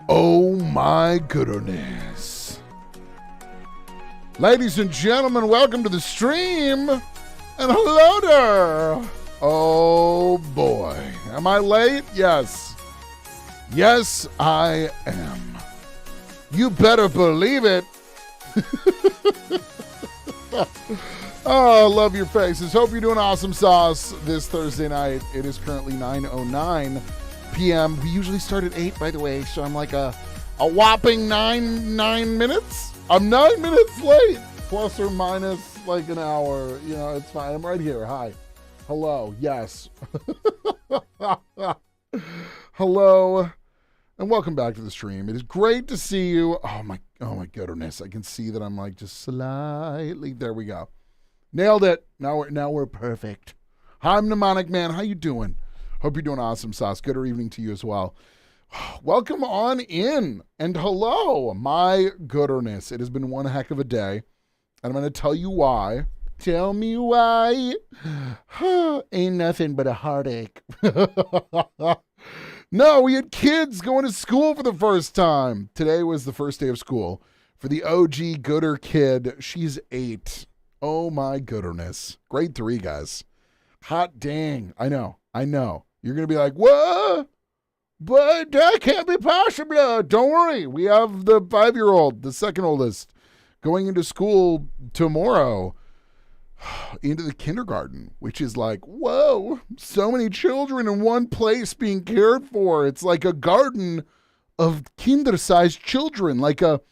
Oh my goodness. Ladies and gentlemen, welcome to the stream. And hello there. Oh boy. Am I late? Yes. Yes, I am. You better believe it. Oh, love your faces. Hope you're doing awesome sauce this Thursday night. It is currently 9:09 p.m. We usually start at 8, by the way, so I'm like a whopping nine minutes. I'm 9 minutes late, plus or minus like an hour. You know, it's fine. I'm right here. Hi. Hello. Yes. Hello. And welcome back to the stream. It is great to see you. Oh my goodness. I can see that I'm like just slightly. There we go. Nailed it. Now we're perfect. Hi, I'm Mnemonic Man. How you doing? Hope you're doing awesome sauce. Good evening to you as well. Welcome on in. And hello. My goodness. It has been one heck of a day. And I'm going to tell you why. Tell me why. Ain't nothing but a heartache. No, we had kids going to school for the first time. Today was the first day of school for the OG gooder kid. She's 8. Oh my goodness. Grade 3, guys. Hot dang. I know. You're going to be like, what? But that can't be possible. Don't worry. We have the 5-year-old, the second oldest, going into school tomorrow, into the kindergarten, which is like, whoa, so many children in one place being cared for. It's like a garden of kinder-sized children, like a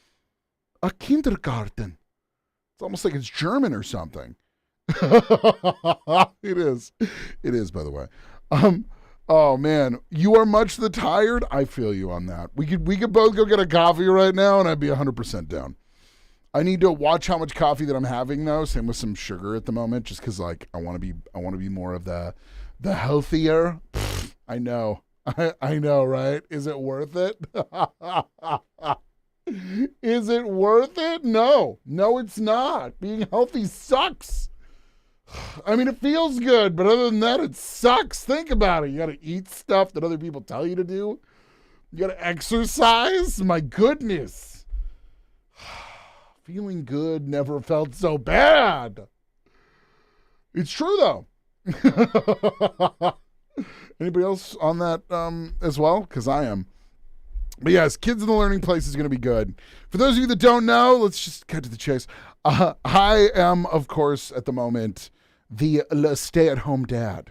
kindergarten. It's almost like it's German or something. It is, by the way. Oh man, you are much the tired. I feel you on that. We could both go get a coffee right now, and I'd be 100% down. I need to watch how much coffee that I'm having though. Same with some sugar at the moment, just because like I want to be more of the healthier. I know, right? Is it worth it? Is it worth it? No, it's not. Being healthy sucks. I mean, it feels good, but other than that, it sucks. Think about it. You got to eat stuff that other people tell you to do. You got to exercise. My goodness. Feeling good never felt so bad. It's true, though. Anybody else on that as well? Because I am. But yes, Kids in the Learning Place is going to be good. For those of you that don't know, let's just cut to the chase. I am, of course, at the moment, the stay-at-home dad.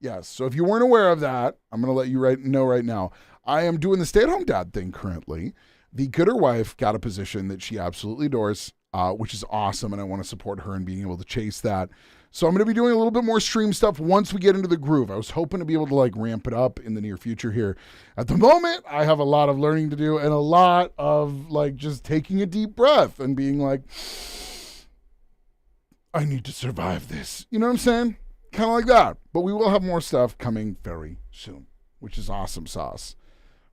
Yes, so if you weren't aware of that, I'm going to let you know right now. I am doing the stay-at-home dad thing currently. The gooder wife got a position that she absolutely adores, which is awesome, and I want to support her in being able to chase that. So I'm going to be doing a little bit more stream stuff once we get into the groove. I was hoping to be able to like ramp it up in the near future here. At the moment, I have a lot of learning to do and a lot of like just taking a deep breath and being like, I need to survive this. You know what I'm saying? Kind of like that. But we will have more stuff coming very soon, which is awesome sauce.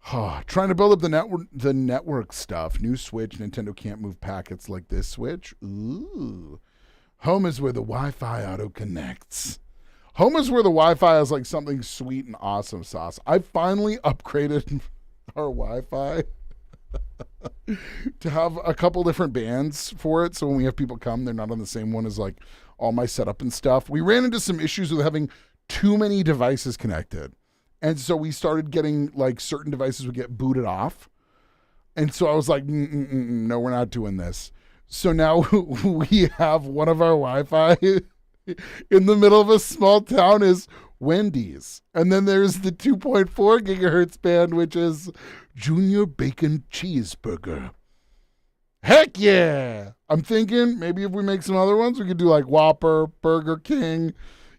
Trying to build up the network stuff. New Switch. Nintendo can't move packets like this Switch. Ooh. Home is where the Wi-Fi auto connects. Home is where the Wi-Fi is like something sweet and awesome sauce. I finally upgraded our Wi-Fi to have a couple different bands for it. So when we have people come, they're not on the same one as like all my setup and stuff. We ran into some issues with having too many devices connected. And so we started getting like certain devices would get booted off. And so I was like, no, we're not doing this. So now we have one of our Wi-Fi in the middle of a small town is Wendy's. And then there's the 2.4 gigahertz band, which is Junior Bacon Cheeseburger. Heck yeah. I'm thinking maybe if we make some other ones, we could do like Whopper, Burger King,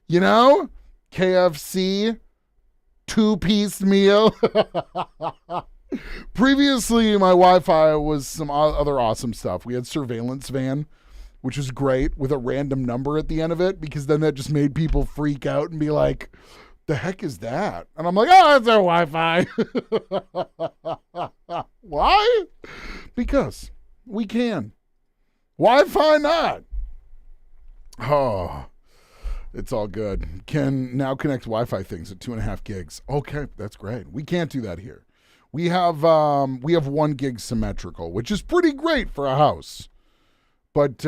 you know, KFC, 2-piece meal. Previously, my Wi-Fi was some other awesome stuff. We had Surveillance Van, which was great, with a random number at the end of it, because then that just made people freak out and be like, the heck is that? And I'm like, oh, that's our Wi-Fi. Why? Because we can. Wi-Fi not. Oh, it's all good. Can now connect Wi-Fi things at 2.5 gigs. Okay, that's great. We can't do that here. We have 1 gig symmetrical, which is pretty great for a house. But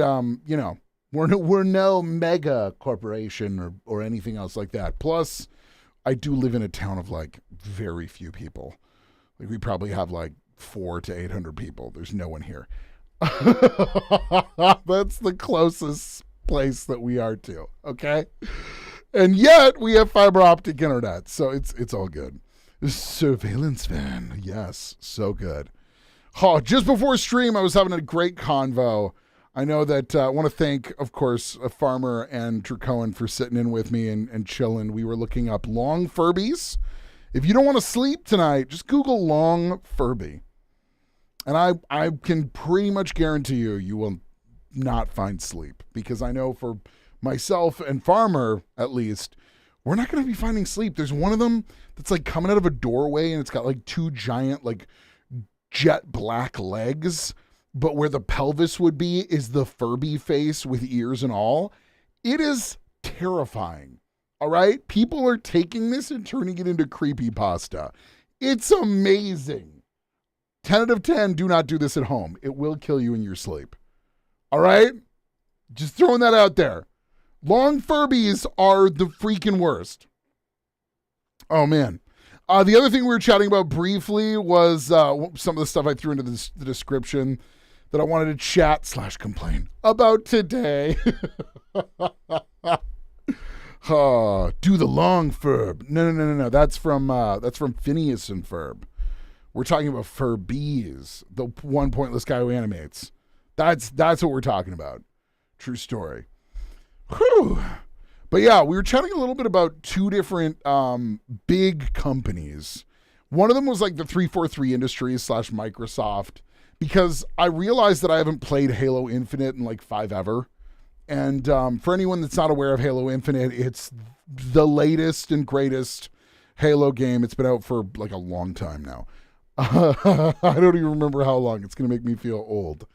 we're no mega corporation or anything else like that. Plus, I do live in a town of like very few people. Like we probably have like 400 to 800 people. There's no one here. That's the closest place that we are to. Okay. And yet we have fiber optic internet. So it's all good. Surveillance van. Yes. So good. Oh, just before stream, I was having a great convo. I know that I want to thank, of course, a Farmer and Dracoan for sitting in with me and chilling. We were looking up long furbies. If you don't want to sleep tonight, just Google long Furby. And I can pretty much guarantee you will not find sleep. Because I know for myself and Farmer, at least, we're not going to be finding sleep. There's one of them that's like coming out of a doorway and it's got like 2 giant like jet black legs. But where the pelvis would be is the Furby face with ears and all. It is terrifying. All right? People are taking this and turning it into creepypasta. It's amazing. 10 out of 10, do not do this at home. It will kill you in your sleep. All right? Just throwing that out there. Long Furbies are the freaking worst. Oh, man. The other thing we were chatting about briefly was some of the stuff I threw into the description that I wanted to chat/complain about today. Do the long Furb. No. That's from Phineas and Ferb. We're talking about Furbies, the one pointless guy who animates. That's what we're talking about. True story. Whew. But yeah, we were chatting a little bit about 2 different big companies. One of them was like the 343 Industries /Microsoft, because I realized that I haven't played Halo Infinite in like 5 ever. And for anyone that's not aware of Halo Infinite, it's the latest and greatest Halo game. It's been out for like a long time now. I don't even remember how long. It's going to make me feel old.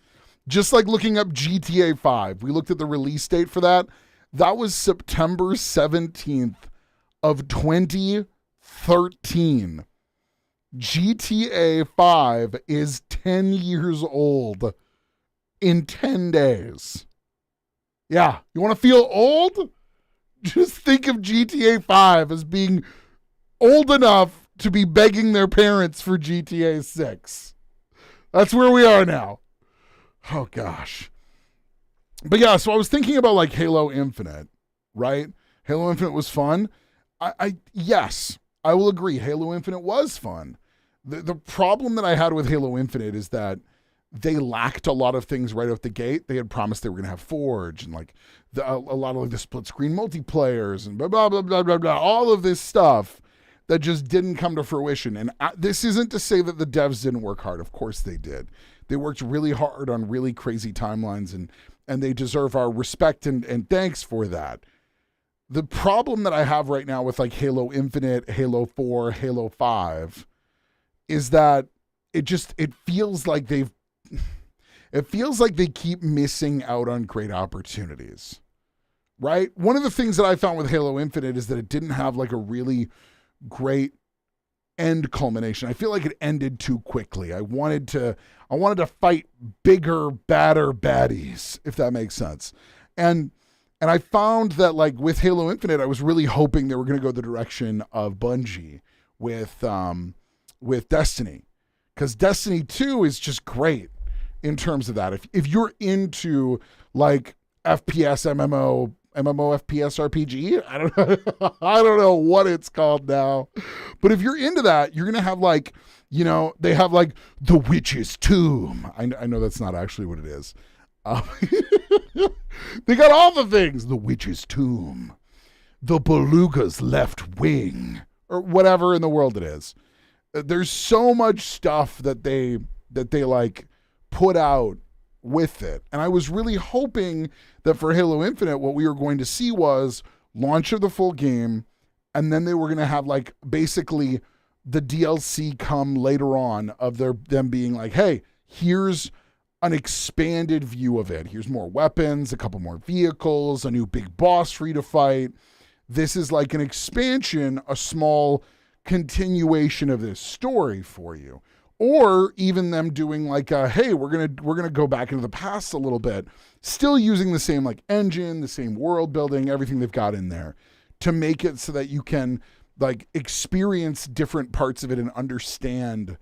Just like looking up GTA 5. We looked at the release date for that. That was September 17th of 2013. GTA 5 is 10 years old in 10 days. Yeah, you want to feel old? Just think of GTA 5 as being old enough to be begging their parents for GTA 6. That's where we are now. Oh, gosh. But yeah, so I was thinking about like Halo Infinite, right? Halo Infinite was fun. Yes, I will agree. Halo Infinite was fun. The problem that I had with Halo Infinite is that they lacked a lot of things right out the gate. They had promised they were going to have Forge and like a lot of like the split screen multiplayers and blah, blah, blah, blah, blah, blah, all of this stuff that just didn't come to fruition. And this isn't to say that the devs didn't work hard. Of course they did. They worked really hard on really crazy timelines and they deserve our respect and thanks for that. The problem that I have right now with like Halo Infinite, Halo 4, Halo 5 is that it feels like they keep missing out on great opportunities, right? One of the things that I found with Halo Infinite is that it didn't have like a really great end culmination. I feel like it ended too quickly. I wanted to fight bigger, badder baddies, if that makes sense. And I found that like with Halo Infinite, I was really hoping they were going to go the direction of Bungie with Destiny, because Destiny 2 is just great in terms of that. If you're into like FPS MMO FPS RPG, I don't know what it's called now, but if you're into that, you're gonna have like, they have like the Witch's Tomb. I know that's not actually what it is. They got all the things: the Witch's Tomb, the Beluga's Left Wing, or whatever in the world it is. There's so much stuff that they like put out with it. And I was really hoping that for Halo Infinite, what we were going to see was launch of the full game, and then they were going to have like basically the DLC come later on of them being like, hey, here's an expanded view of it. Here's more weapons, a couple more vehicles, a new big boss for you to fight. This is like an expansion, a small continuation of this story for you. Or even them doing like, hey, we're gonna go back into the past a little bit, still using the same like engine, the same world building, everything they've got in there, to make it so that you can like experience different parts of it and understand,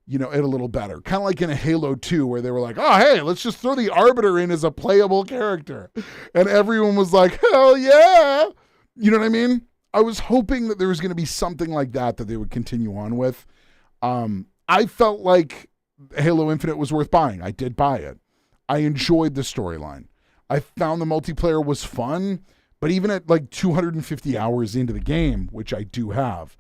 it a little better. Kind of like in a Halo 2 where they were like, oh, hey, let's just throw the Arbiter in as a playable character. And everyone was like, hell yeah. You know what I mean? I was hoping that there was going to be something like that they would continue on with. I felt like Halo Infinite was worth buying. I did buy it. I enjoyed the storyline. I found the multiplayer was fun, but even at like 250 hours into the game, which I do have,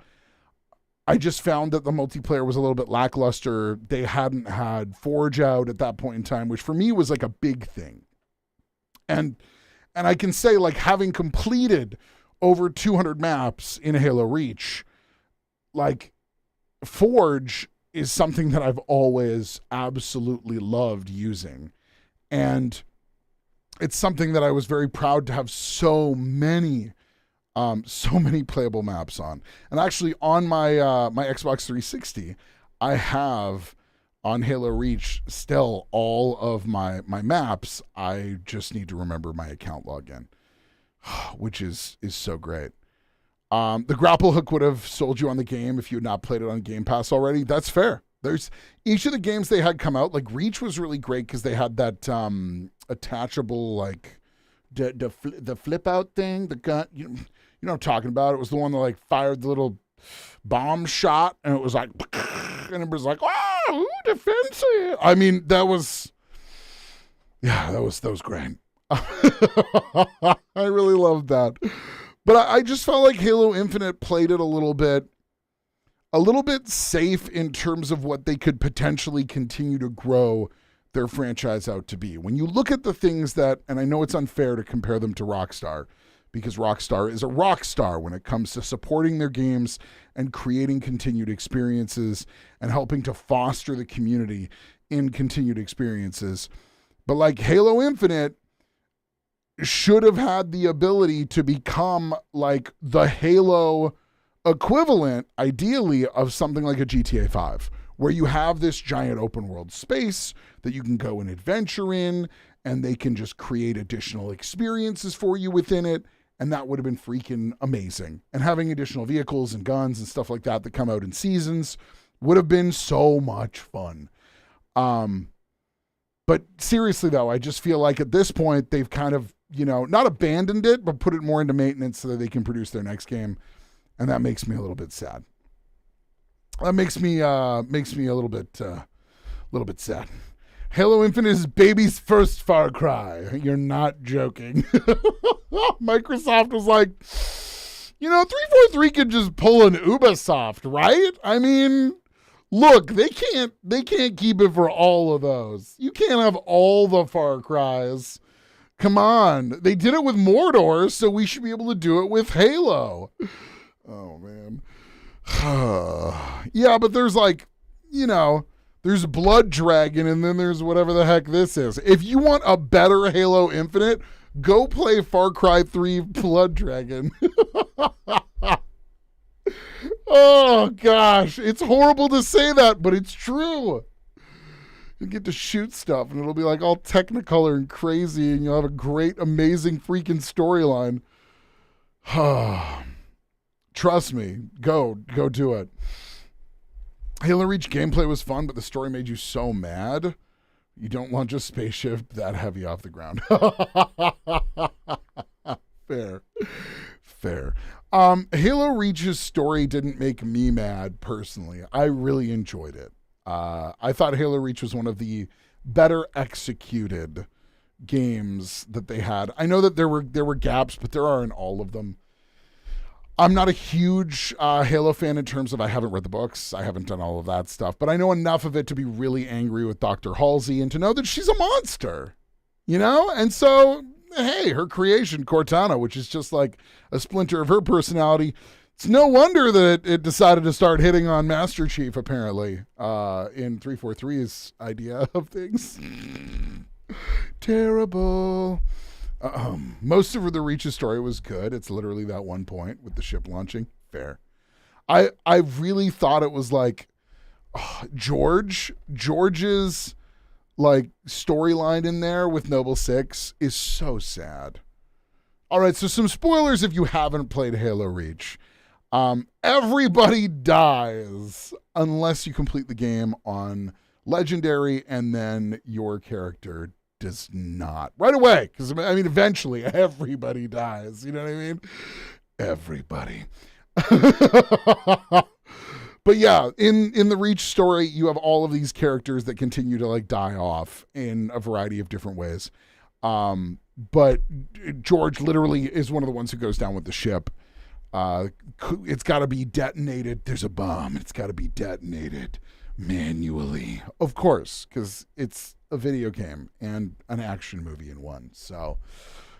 I just found that the multiplayer was a little bit lackluster. They hadn't had Forge out at that point in time, which for me was like a big thing. And I can say, like, having completed over 200 maps in Halo Reach, like, Forge is something that I've always absolutely loved using. And it's something that I was very proud to have so many playable maps on. And actually on my my Xbox 360, I have on Halo Reach still all of my maps. I just need to remember my account login, which is so great. The grapple hook would have sold you on the game if you had not played it on Game Pass already. That's fair. There's each of the games they had come out, like Reach was really great because they had that attachable, like the flip out thing, the gun. You know what I'm talking about? It was the one that like fired the little bomb shot, and it was like, and it was like, wow, defensive. I mean, that was great. I really loved that. But I just felt like Halo Infinite played it a little bit safe in terms of what they could potentially continue to grow their franchise out to be. When you look at the things that, and I know it's unfair to compare them to Rockstar, because Rockstar is a rock star when it comes to supporting their games and creating continued experiences and helping to foster the community in continued experiences. But like Halo Infinite should have had the ability to become like the Halo equivalent, ideally, of something like a GTA 5, where you have this giant open world space that you can go and adventure in, and they can just create additional experiences for you within it. And that would have been freaking amazing. And having additional vehicles and guns and stuff like that come out in seasons would have been so much fun. But seriously, though, I just feel like at this point, they've kind of, not abandoned it, but put it more into maintenance so that they can produce their next game. And that makes me a little bit sad. That makes me a little bit sad. Halo Infinite is baby's first Far Cry. You're not joking. Microsoft was like, 343 could just pull an Ubisoft, right? I mean, look, they can't keep it for all of those. You can't have all the Far Cries. Come on. They did it with Mordor, so we should be able to do it with Halo. Oh, man. Yeah, but there's like, there's Blood Dragon, and then there's whatever the heck this is. If you want a better Halo Infinite, go play Far Cry 3 Blood Dragon. Oh, gosh. It's horrible to say that, but it's true. You get to shoot stuff, and it'll be like all Technicolor and crazy, and you'll have a great, amazing freaking storyline. Trust me. Go do it. Halo Reach gameplay was fun, but the story made you so mad. You don't launch a spaceship that heavy off the ground. Fair. Halo Reach's story didn't make me mad personally. I really enjoyed it. I thought Halo Reach was one of the better executed games that they had. I know that there were gaps, but there are in all of them. I'm not a huge Halo fan in terms of I haven't read the books. I haven't done all of that stuff. But I know enough of it to be really angry with Dr. Halsey and to know that she's a monster, And so, hey, her creation, Cortana, which is just like a splinter of her personality, it's no wonder that it decided to start hitting on Master Chief, apparently, in 343's idea of things. Terrible. Most of the Reach's story was good. It's literally that one point with the ship launching. Fair. I really thought it was like George's like storyline in there with Noble Six is so sad. All right, so some spoilers if you haven't played Halo Reach. Everybody dies unless you complete the game on Legendary, and then your character does not right away. Because I mean, eventually everybody dies. You know what I mean? Everybody. But yeah, in the Reach story, you have all of these characters that continue to like die off in a variety of different ways. But George literally is one of the ones who goes down with the ship. It's got to be detonated. There's a bomb. It's got to be detonated manually, of course, because it's a video game and an action movie in one. So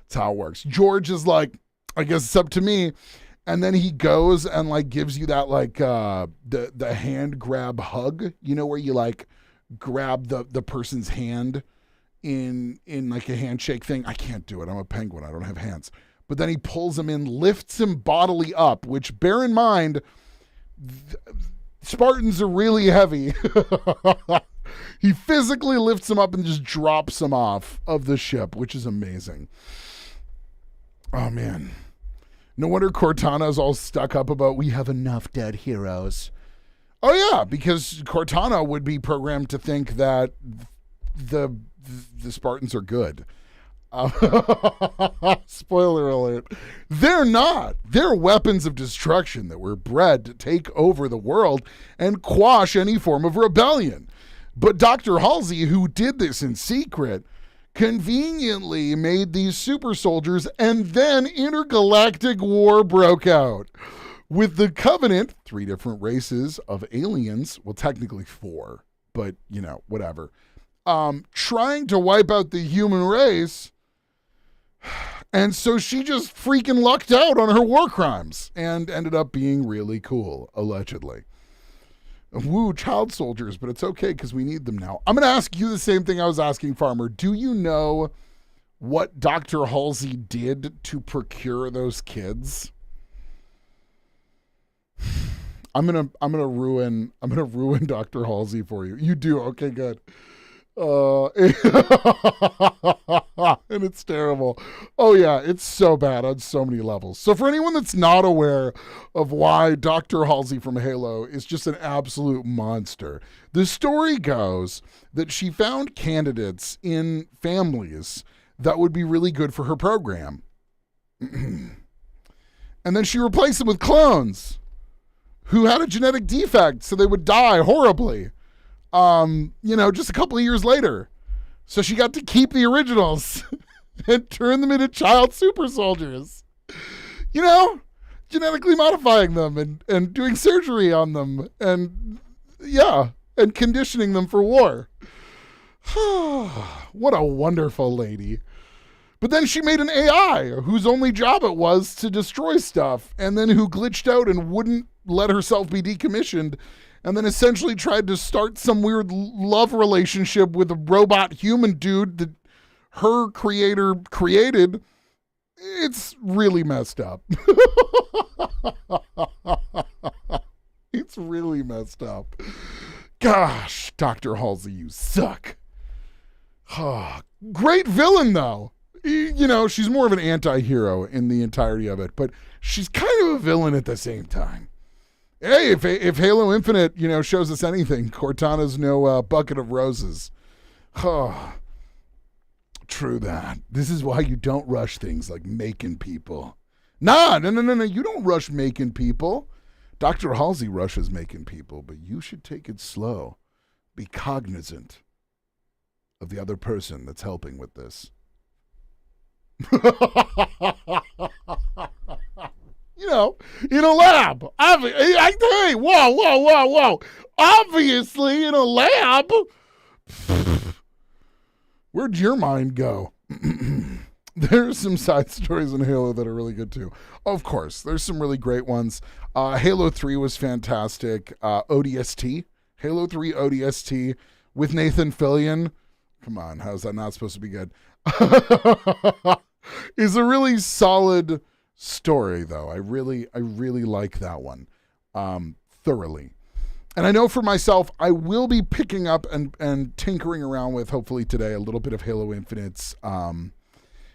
that's how it works. George is like, I guess it's up to me. And then he goes and like gives you that like the hand grab hug, you know, where you like grab the person's hand in like a handshake thing. I can't do it. I'm a penguin. I don't have hands. But then he pulls him in, lifts him bodily up, which bear in mind, Spartans are really heavy. He physically lifts him up and just drops him off of the ship, which is amazing. Oh man. No wonder Cortana's all stuck up about we have enough dead heroes. Oh yeah, because Cortana would be programmed to think that the Spartans are good. Spoiler alert. They're not. They're weapons of destruction that were bred to take over the world and quash any form of rebellion. But Dr. Halsey, who did this in secret, conveniently made these super soldiers, and then intergalactic war broke out. With the Covenant, 3 different races of aliens, well, technically 4, but, you know, whatever, trying to wipe out the human race. And so she just freaking lucked out on her war crimes and ended up being really cool, allegedly. Woo, child soldiers, but it's okay because we need them now. I'm going to ask you the same thing I was asking Farmer. Do you know what Dr. Halsey did to procure those kids? I'm gonna ruin Dr. Halsey for you. You do? Okay, good. And it's terrible. Oh yeah, it's so bad on so many levels. So for anyone that's not aware of why Dr. Halsey from Halo is just an absolute monster, the story goes that she found candidates in families that would be really good for her program. And then she replaced them with clones who had a genetic defect so they would die horribly. Just a couple of years later. So she got to keep the originals and turn them into child super soldiers. Genetically modifying them and doing surgery on them and conditioning them for war. What a wonderful lady. But then she made an AI whose only job it was to destroy stuff, and then who glitched out and wouldn't let herself be decommissioned, and then essentially tried to start some weird love relationship with a robot human dude that her creator created. It's really messed up. It's really messed up. Gosh, Dr. Halsey, you suck. Great villain, though. She's more of an anti-hero in the entirety of it, but she's kind of a villain at the same time. Hey, if Halo Infinite, shows us anything, Cortana's no bucket of roses. True that. This is why you don't rush things like making people. No. You don't rush making people. Dr. Halsey rushes making people, but you should take it slow. Be cognizant of the other person that's helping with this. In a lab. Hey, whoa. Obviously, in a lab. Where'd your mind go? There's some side stories in Halo that are really good too. Of course, there's some really great ones. Halo 3 was fantastic. ODST. Halo 3 ODST with Nathan Fillion. Come on, how's that not supposed to be good? Is a really solid story, though. I really like that one. thoroughly. And I know for myself, I will be picking up and tinkering around with, hopefully today, a little bit of Halo Infinite's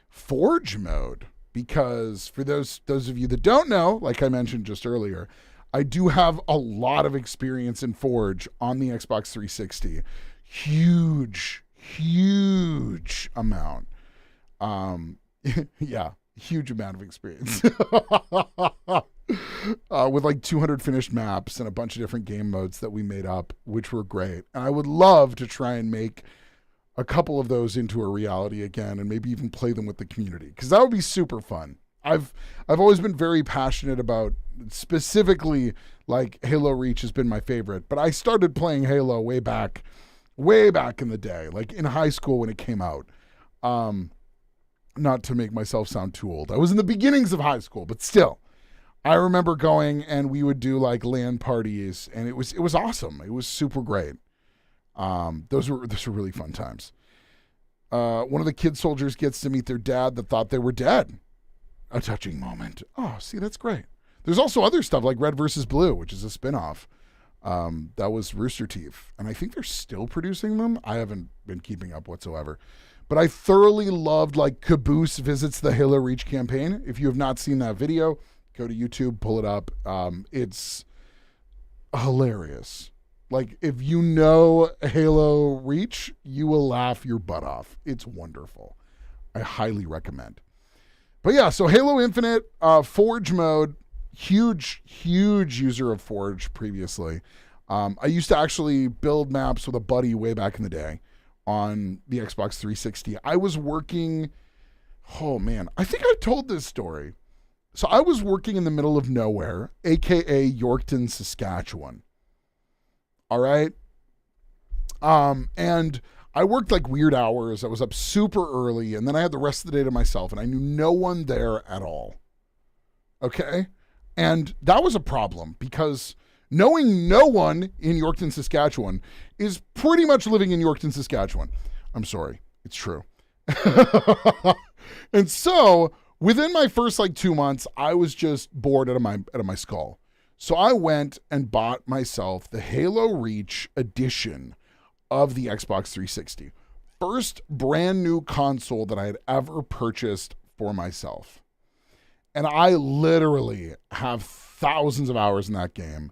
Forge mode. Because for those of you that don't know, like I mentioned just earlier, I do have a lot of experience in Forge on the Xbox 360. Huge amount. Yeah, huge amount of experience. With like 200 finished maps and a bunch of different game modes that we made up, which were great. And I would love to try and make a couple of those into a reality again, and maybe even play them with the community, because that would be super fun. I've always been very passionate about, specifically, like Halo Reach has been my favorite, but I started playing Halo way back in the day, like in high school when it came out. Not to make myself sound too old. I was in the beginnings of high school, but still, I remember going and we would do like LAN parties, and it was awesome. It was super great. Those were really fun times. One of the kid soldiers gets to meet their dad that thought they were dead. A touching moment. Oh, see, that's great. There's also other stuff like Red versus Blue, which is a spinoff. That was Rooster Teeth, and I think they're still producing them. I haven't been keeping up whatsoever. But I thoroughly loved like Caboose Visits the Halo Reach campaign. If you have not seen that video, go to YouTube, pull it up. It's hilarious. Like, if you know Halo Reach, you will laugh your butt off. It's wonderful. I highly recommend. But yeah, so Halo Infinite, Forge mode, huge user of Forge previously. I used to actually build maps with a buddy way back in the day on the Xbox 360. I was working, oh man, I think I told this story. So I was working in the middle of nowhere, aka Yorkton, Saskatchewan. All right. And I worked like weird hours. I was up super early, and then I had the rest of the day to myself, and I knew no one there at all. Okay. And that was a problem, because knowing no one in Yorkton, Saskatchewan is pretty much living in Yorkton, Saskatchewan. I'm sorry. It's true. And so within my first like 2 months, I was just bored out of my skull. So I went and bought myself the Halo Reach edition of the Xbox 360. First brand new console that I had ever purchased for myself. And I literally have thousands of hours in that game.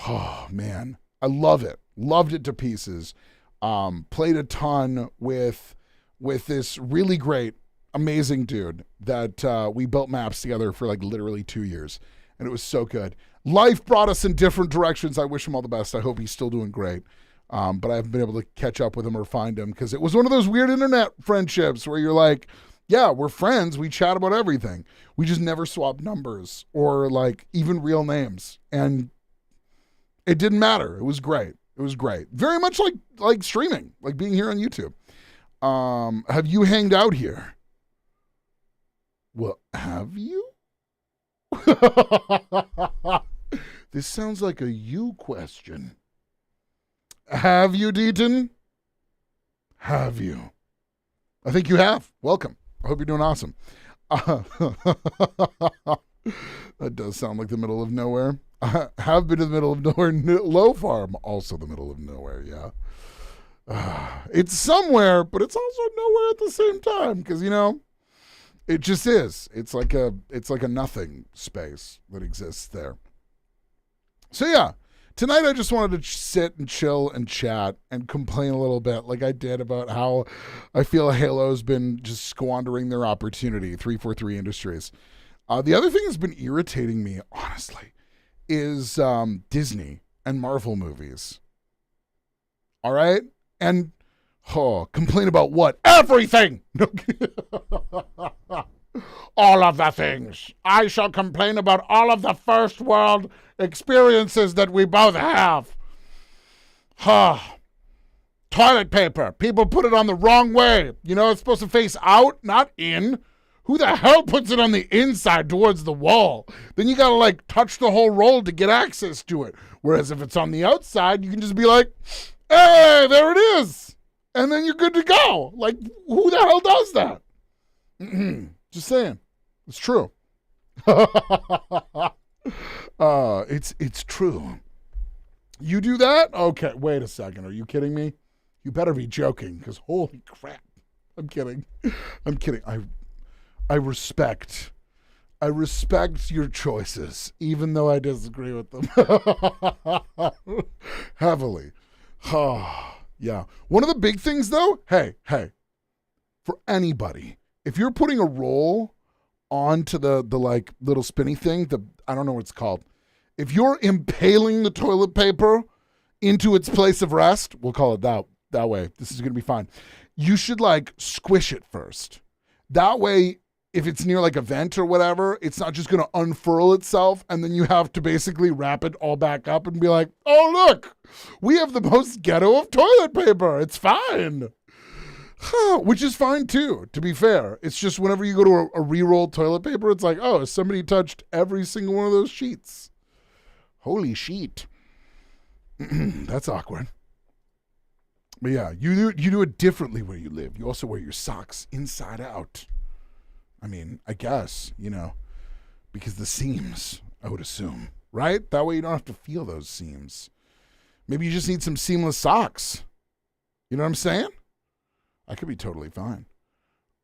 Oh, man. I love it. Loved it to pieces. Played a ton with this really great, amazing dude that we built maps together for like literally 2 years. And it was so good. Life brought us in different directions. I wish him all the best. I hope he's still doing great. But I haven't been able to catch up with him or find him, because it was one of those weird internet friendships where you're like, yeah, we're friends. We chat about everything. We just never swap numbers or like even real names. And it didn't matter. It was great. It was great. Very much like streaming, like being here on YouTube. Have you hanged out here? Well, have you? This sounds like a you question. Have you, Deaton? Have you? I think you have. Welcome. I hope you're doing awesome. That does sound like the middle of nowhere. I have been in the middle of nowhere. Low Farm, also the middle of nowhere, yeah. It's somewhere, but it's also nowhere at the same time, because, you know, it just is. It's like a nothing space that exists there. So yeah, tonight I just wanted to sit and chill and chat and complain a little bit, like I did, about how I feel Halo's been just squandering their opportunity, 343 Industries. The other thing that's been irritating me, honestly, is Disney and Marvel movies. All right? And complain about what? Everything! All of the things. I shall complain about all of the first world experiences that we both have. Toilet paper. People put it on the wrong way. You know, it's supposed to face out, not in. Who the hell puts it on the inside towards the wall? Then you gotta like touch the whole roll to get access to it. Whereas if it's on the outside, you can just be like, hey, there it is. And then you're good to go. Like, who the hell does that? Just saying. It's true. It's true. You do that? Okay, wait a second. Are you kidding me? You better be joking, because holy crap. I'm kidding. I'm kidding. I respect your choices, even though I disagree with them heavily. Yeah. One of the big things, though, hey, for anybody, if you're putting a roll onto the like little spinny thing, I don't know what it's called. If you're impaling the toilet paper into its place of rest, we'll call it that way. This is going to be fine. You should like squish it first. That way, if it's near like a vent or whatever, it's not just going to unfurl itself and then you have to basically wrap it all back up and be like, oh, look, we have the most ghetto of toilet paper. It's fine. Which is fine too, to be fair. It's just whenever you go to a re-rolled toilet paper, it's like, oh, somebody touched every single one of those sheets. Holy sheet. That's awkward. But yeah, you do it differently where you live. You also wear your socks inside out. I mean, I guess, because the seams, I would assume, right? That way you don't have to feel those seams. Maybe you just need some seamless socks. You know what I'm saying? I could be totally fine.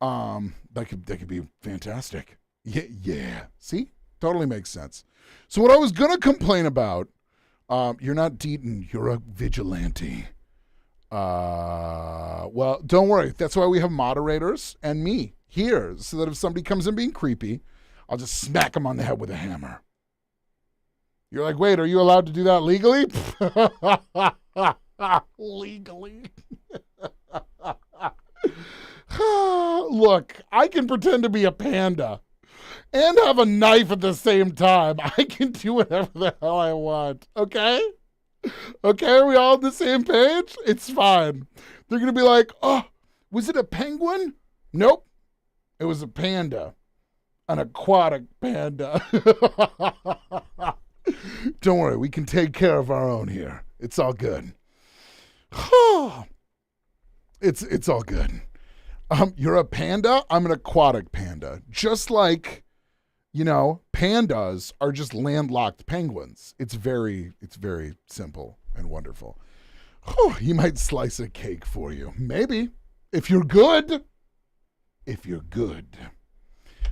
That could be fantastic. Yeah. See? Totally makes sense. So what I was going to complain about, you're not Deaton, you're a vigilante. Well, don't worry. That's why we have moderators and me here, so that if somebody comes in being creepy, I'll just smack them on the head with a hammer. You're like, wait, are you allowed to do that legally? Legally. Look, I can pretend to be a panda and have a knife at the same time. I can do whatever the hell I want. Okay? Okay, are we all on the same page? It's fine. They're going to be like, oh, was it a penguin? Nope. It was a panda. An aquatic panda. Don't worry, we can take care of our own here. It's all good. It's all good. You're a panda? I'm an aquatic panda. Just like, pandas are just landlocked penguins. It's very simple and wonderful. He might slice a cake for you. Maybe. If you're good.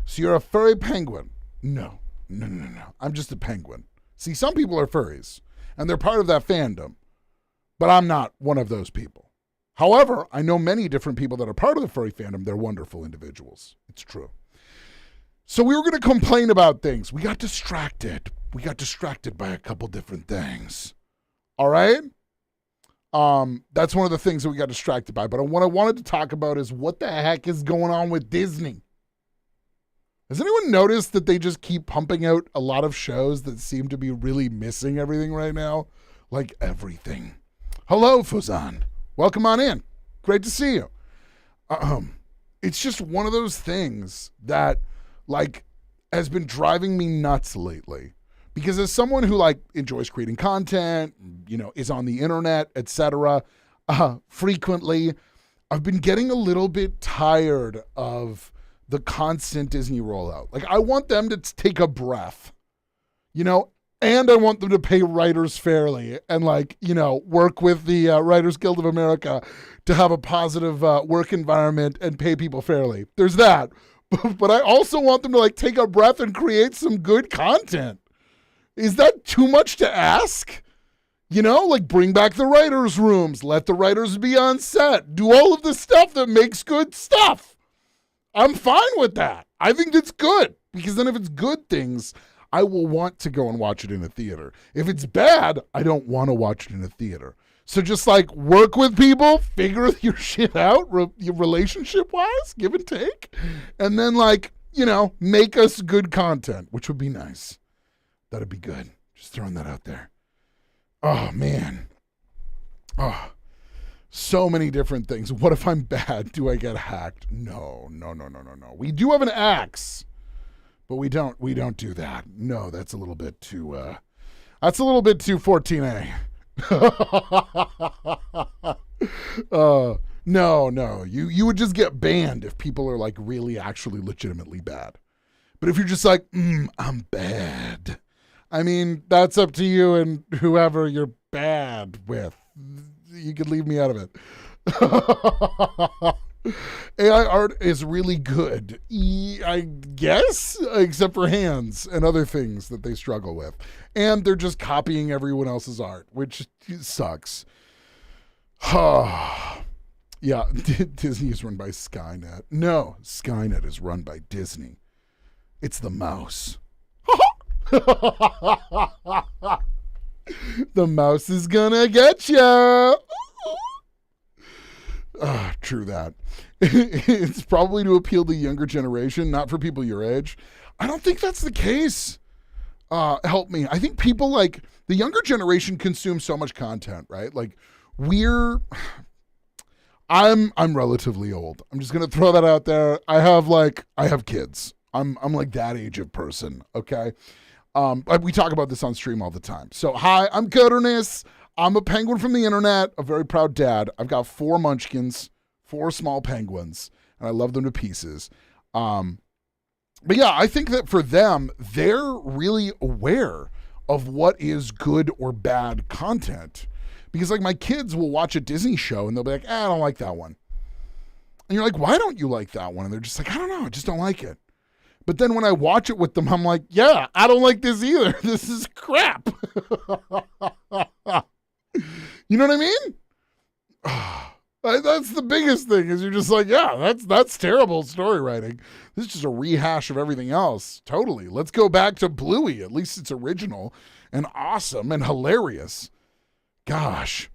So you're a furry penguin. No. I'm just a penguin. See, some people are furries, and they're part of that fandom, but I'm not one of those people. However, I know many different people that are part of the furry fandom. They're wonderful individuals. It's true. So we were going to complain about things. We got distracted. By a couple different things. All right? That's one of the things that we got distracted by. But what I wanted to talk about is what the heck is going on with Disney? Has anyone noticed that they just keep pumping out a lot of shows that seem to be really missing everything right now? Like everything. Hello, Fuzan. Welcome on in. Great to see you. It's just one of those things that, has been driving me nuts lately. Because as someone who, enjoys creating content, is on the internet, etc., frequently, I've been getting a little bit tired of the constant Disney rollout. I want them to take a breath, and I want them to pay writers fairly and work with the Writers Guild of America to have a positive work environment and pay people fairly. There's that. But I also want them to take a breath and create some good content. Is that too much to ask? Bring back the writers' rooms, let the writers be on set, do all of the stuff that makes good stuff. I'm fine with that. I think it's good, because then if it's good things, I will want to go and watch it in a theater. If it's bad, I don't want to watch it in a theater. So just work with people, figure your shit out, your relationship-wise, give and take, and then make us good content, which would be nice. That'd be good. Just throwing that out there. Oh, man. Oh, so many different things. What if I'm bad? Do I get hacked? No. We do have an axe, but we don't do that. No, that's a little bit too 14A. No. You would just get banned if people are really actually legitimately bad. But if you're just I'm bad, I mean, that's up to you and whoever you're bad with. You could leave me out of it. AI art is really good, I guess, except for hands and other things that they struggle with. And they're just copying everyone else's art, which sucks. Yeah, Disney is run by Skynet. No, Skynet is run by Disney. It's the mouse. The mouse is gonna get ya. True that. It's probably to appeal to the younger generation, not for people your age. I don't think that's the case. Help me. I think people like the younger generation consume so much content, right? Like I'm relatively old. I'm just gonna throw that out there. I have kids. I'm like that age of person. Okay. We talk about this on stream all the time. So hi, I'm Coderness. I'm a penguin from the internet, a very proud dad. I've got 4 munchkins, 4 small penguins, and I love them to pieces. But yeah, I think that for them, they're really aware of what is good or bad content. Because like my kids will watch a Disney show and they'll be like, I don't like that one. And you're like, why don't you like that one? And they're just like, I don't know, I just don't like it. But then when I watch it with them, I'm like, yeah, I don't like this either. This is crap. You know what I mean? That's the biggest thing is you're just like, yeah, that's terrible story writing. This is just a rehash of everything else. Totally. Let's go back to Bluey. At least it's original and awesome and hilarious. Gosh.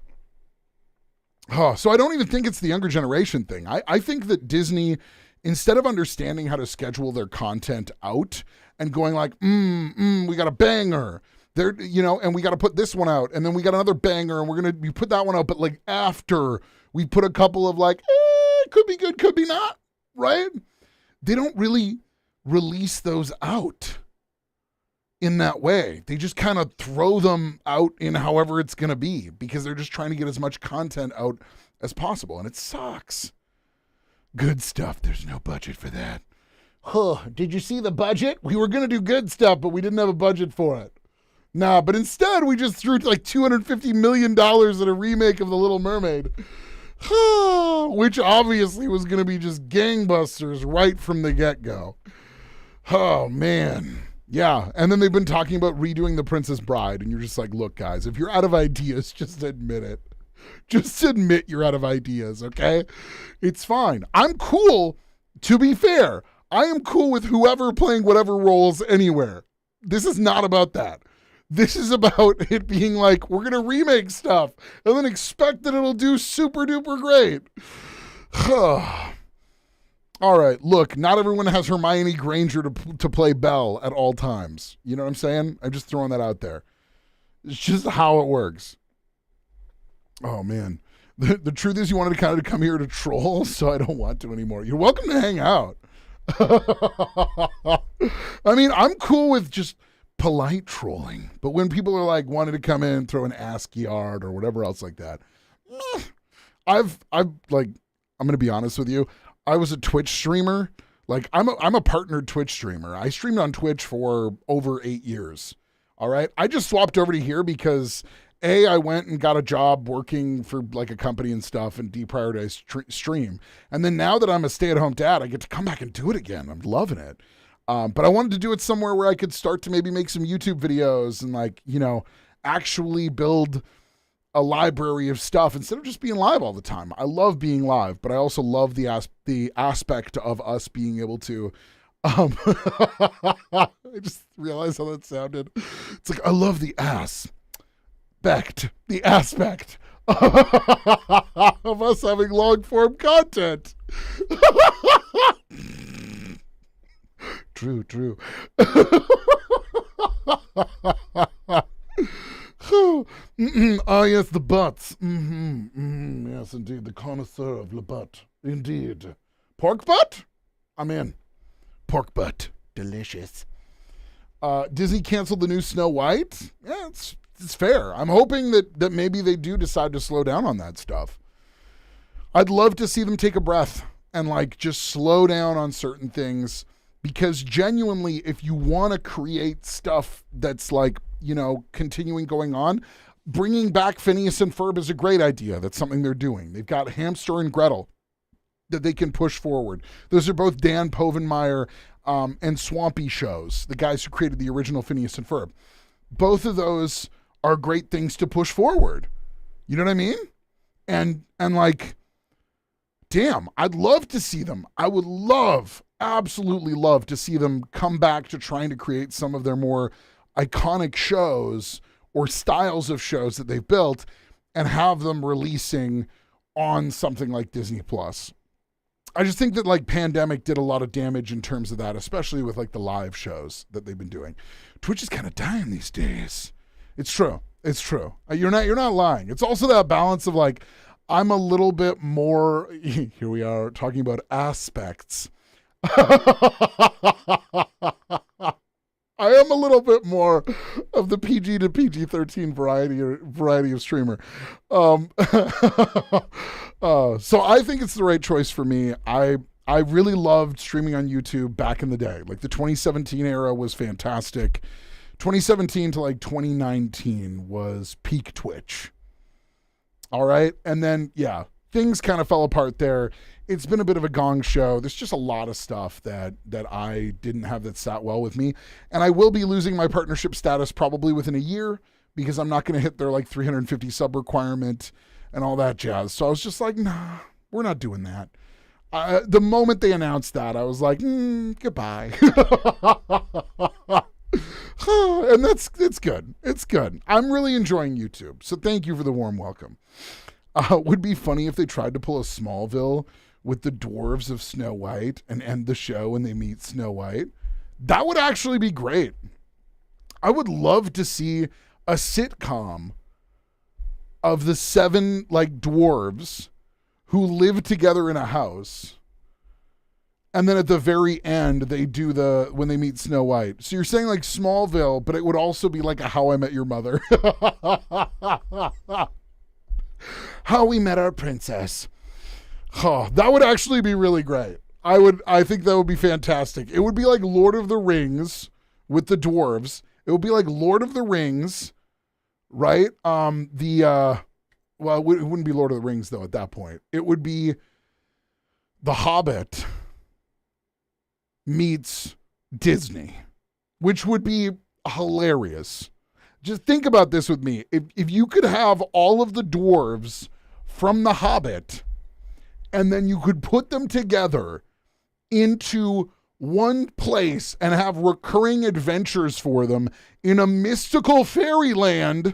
So I don't even think it's the younger generation thing. I think that Disney, instead of understanding how to schedule their content out and going like, we got a banger. There, and we got to put this one out, and then we got another banger, and we put that one out, but like after we put a couple of like, could be good, could be not, right? They don't really release those out in that way. They just kind of throw them out in however it's going to be because they're just trying to get as much content out as possible, and it sucks. Good stuff. There's no budget for that. Did you see the budget? We were going to do good stuff, but we didn't have a budget for it. Nah, but instead we just threw like $250 million at a remake of The Little Mermaid, which obviously was going to be just gangbusters right from the get-go. Oh, man. Yeah, and then they've been talking about redoing The Princess Bride, and you're just like, look, guys, if you're out of ideas, just admit it. Just admit you're out of ideas, okay? It's fine. I'm cool, to be fair. I am cool with whoever playing whatever roles anywhere. This is not about that. This is about it being like, we're going to remake stuff and then expect that it'll do super duper great. All right, look, not everyone has Hermione Granger to play Belle at all times. You know what I'm saying? I'm just throwing that out there. It's just how it works. Oh, man. The truth is you wanted to kind of come here to troll, so I don't want to anymore. You're welcome to hang out. I mean, I'm cool with just polite trolling, but when people are like wanting to come in and throw an ASCII art or whatever else like that, I'm gonna be honest with you. I was a Twitch streamer. Like I'm a partnered Twitch streamer. I streamed on Twitch for over 8 years. All right, I just swapped over to here because I went and got a job working for like a company and stuff and deprioritized stream, and then now that I'm a stay-at-home dad, I get to come back and do it again. I'm loving it. But I wanted to do it somewhere where I could start to maybe make some YouTube videos and like, actually build a library of stuff instead of just being live all the time. I love being live, but I also love the aspect of us being able to, I just realized how that sounded. It's like, I love the aspect of us having long form content. True. Ah, yes, the butts. Yes, indeed, the connoisseur of the butt. Indeed. Pork butt? I'm in. Pork butt. Delicious. Disney canceled the new Snow White? Yeah, it's fair. I'm hoping that maybe they do decide to slow down on that stuff. I'd love to see them take a breath and like just slow down on certain things because genuinely, if you want to create stuff that's like, continuing going on, bringing back Phineas and Ferb is a great idea. That's something they're doing. They've got Hamster and Gretel that they can push forward. Those are both Dan Povenmire and Swampy shows, the guys who created the original Phineas and Ferb. Both of those are great things to push forward. You know what I mean? And like, damn, I'd love to see them. I would absolutely love to see them come back to trying to create some of their more iconic shows or styles of shows that they've built and have them releasing on something like Disney Plus. I just think that like pandemic did a lot of damage in terms of that, especially with like the live shows that they've been doing. Twitch is kind of dying these days. It's true. It's true. You're not lying. It's also that balance of like, I'm a little bit more, here we are talking about aspects. I am a little bit more of the PG to PG-13 variety of streamer. So I think it's the right choice for me. I really loved streaming on YouTube back in the day. Like the 2017 era was fantastic. 2017 to like 2019 was peak Twitch. All right. And then, yeah, things kind of fell apart there. It's been a bit of a gong show. There's just a lot of stuff that I didn't have that sat well with me. And I will be losing my partnership status probably within a year because I'm not going to hit their like 350 sub requirement and all that jazz. So I was just like, nah, we're not doing that. The moment they announced that, I was like, goodbye. And it's good. It's good. I'm really enjoying YouTube. So thank you for the warm welcome. Would be funny if they tried to pull a Smallville with the dwarves of Snow White and end the show when they meet Snow White. That would actually be great. I would love to see a sitcom of the 7 like dwarves who live together in a house. And then at the very end, they do when they meet Snow White. So you're saying like Smallville, but it would also be like a How I Met Your Mother. How We Met Our Princess. Oh, that would actually be really great. I think that would be fantastic. It would be like Lord of the Rings with the dwarves. It would be like Lord of the Rings, right? Well, it wouldn't be Lord of the Rings though at that point. It would be The Hobbit meets Disney, which would be hilarious. Just think about this with me. If you could have all of the dwarves from The Hobbit and then you could put them together into one place and have recurring adventures for them in a mystical fairyland,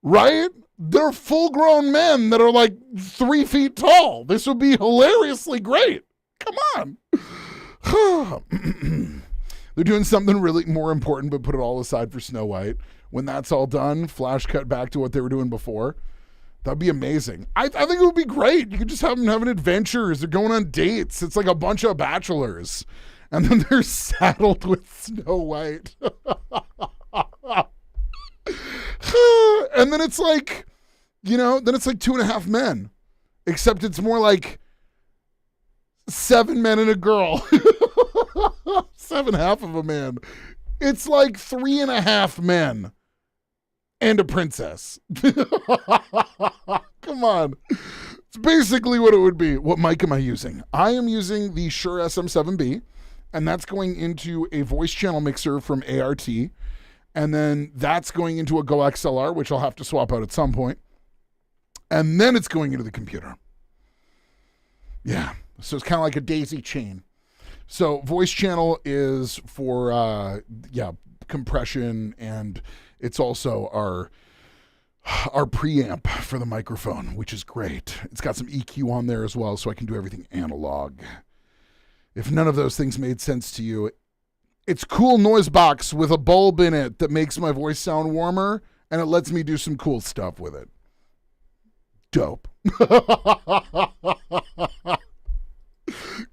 right? They're full-grown men that are like 3 feet tall. This would be hilariously great. Come on. They're doing something really more important, but put it all aside for Snow White. When that's all done, flash cut back to what they were doing before. That'd be amazing. I think it would be great. You could just have them having adventures. They're going on dates. It's like a bunch of bachelors. And then they're saddled with Snow White. And then it's like, then it's like 2.5 men. Except it's more like 7 men and a girl. 7.5 of a man. It's like 3.5 men and a princess. Come on. It's basically what it would be. What mic am I using? I am using the Shure SM7B, and that's going into a voice channel mixer from ART. And then that's going into a Go XLR, which I'll have to swap out at some point. And then it's going into the computer. Yeah. So it's kind of like a daisy chain. So voice channel is for, compression, and it's also our preamp for the microphone, which is great. It's got some EQ on there as well, so I can do everything analog. If none of those things made sense to you, it's cool noise box with a bulb in it that makes my voice sound warmer, and it lets me do some cool stuff with it. Dope.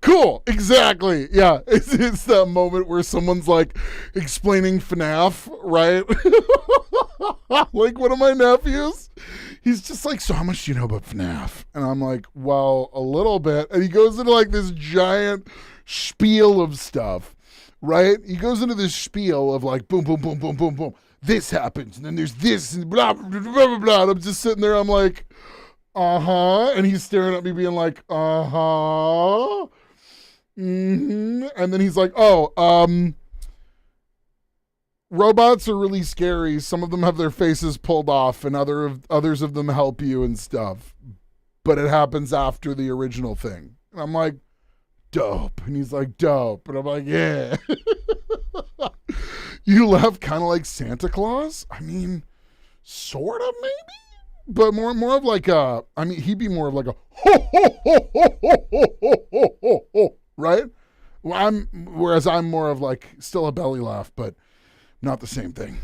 Cool, exactly. Yeah, it's that moment where someone's like explaining FNAF, right? Like one of my nephews, he's just like, so how much do you know about FNAF? And I'm like, well, a little bit. And he goes into like this giant spiel of stuff, right? He goes into this spiel of like, boom, boom, boom, boom, boom, boom. This happens, and then there's this, and blah, blah, blah, blah, blah. And I'm just sitting there, I'm like, uh-huh. And he's staring at me being like, uh-huh. Mm-hmm. And then he's like, robots are really scary. Some of them have their faces pulled off, and others of them help you and stuff. But it happens after the original thing. And I'm like, dope. And he's like, dope. And I'm like, yeah. You laugh kind of like Santa Claus? I mean, sort of maybe? But more of like he'd be more of like a ho, ho, ho, ho, ho, ho, ho, ho, ho, right? Whereas I'm more of like still a belly laugh, but not the same thing.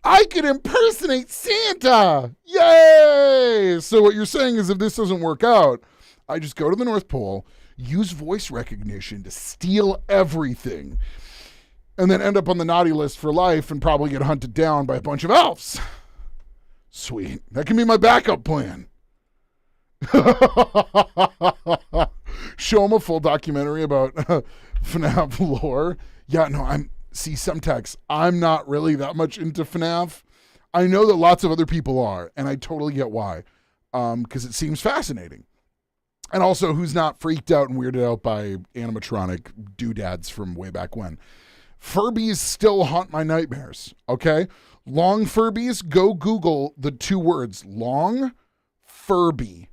I could impersonate Santa! Yay! So what you're saying is if this doesn't work out, I just go to the North Pole, use voice recognition to steal everything, and then end up on the naughty list for life and probably get hunted down by a bunch of elves. Sweet. That can be my backup plan. Show them a full documentary about FNAF lore. Yeah, no, Semtex, I'm not really that much into FNAF. I know that lots of other people are, and I totally get why, because it seems fascinating. And also, who's not freaked out and weirded out by animatronic doodads from way back when? Furbies still haunt my nightmares, okay? Long Furbies, go Google the 2 words, long Furby.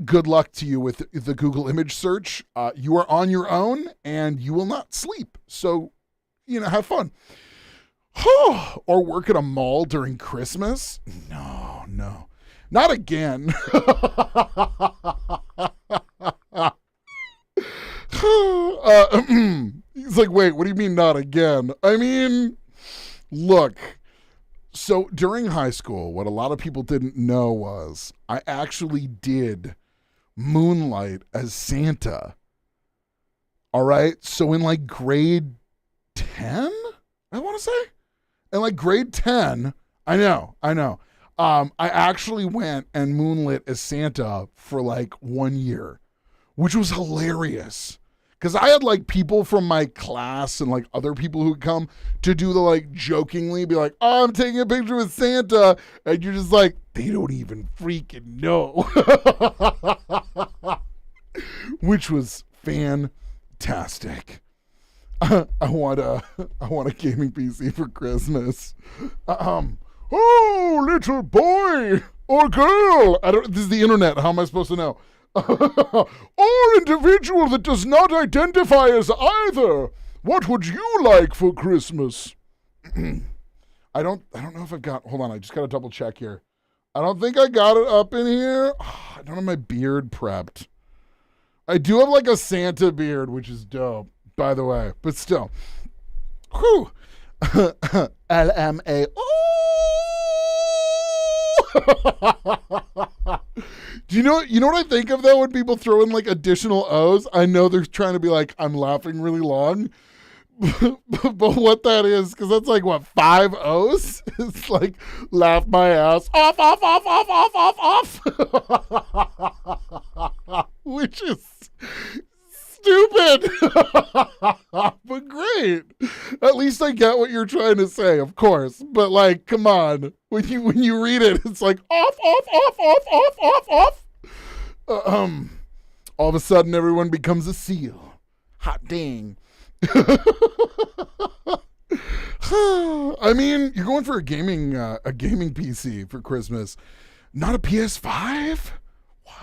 Good luck to you with the Google image search. You are on your own, and you will not sleep. So, have fun. Or work at a mall during Christmas? No. Not again. He's like, wait, what do you mean not again? I mean, look. So during high school, what a lot of people didn't know was I actually did moonlight as Santa. All right? So in like grade 10, I want to say? In like grade 10, I know. I actually went and moonlit as Santa for like 1 year, which was hilarious. Because I had like people from my class and like other people who would come to do the like jokingly be like, oh, I'm taking a picture with Santa. And you're just like, they don't even freaking know. Which was fantastic. I want a gaming PC for Christmas. Oh, little boy or girl. This is the internet. How am I supposed to know? Or individual that does not identify as either. What would you like for Christmas? I don't know if I've got, hold on, I just got to double check here. I don't think I got it up in here. I don't have my beard prepped. I do have like a Santa beard, which is dope, by the way, but still. Whew. LMA. Do you know what I think of though when people throw in like additional O's? I know they're trying to be like, I'm laughing really long. But what that is, because that's like what, 5 O's? It's like laugh my ass off. Which is stupid. But great. At least I get what you're trying to say, of course. But like, come on. When you read it, it's like off. All of a sudden everyone becomes a seal. Hot dang. I mean, you're going for a gaming PC for Christmas, not a PS5? What?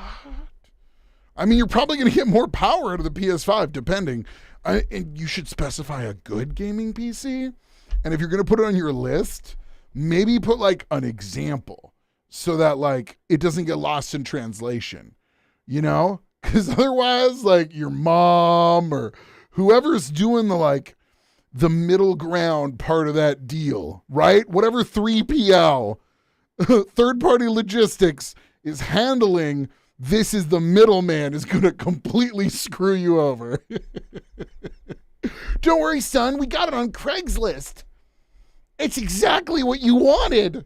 I mean, you're probably going to get more power out of the PS5, depending. And you should specify a good gaming PC. And if you're going to put it on your list, maybe put like an example so that like it doesn't get lost in translation, Because otherwise, like your mom or whoever's doing the middle ground part of that deal, right? Whatever 3PL, third-party logistics, is handling, this is the middleman, is going to completely screw you over. Don't worry, son. We got it on Craigslist. It's exactly what you wanted.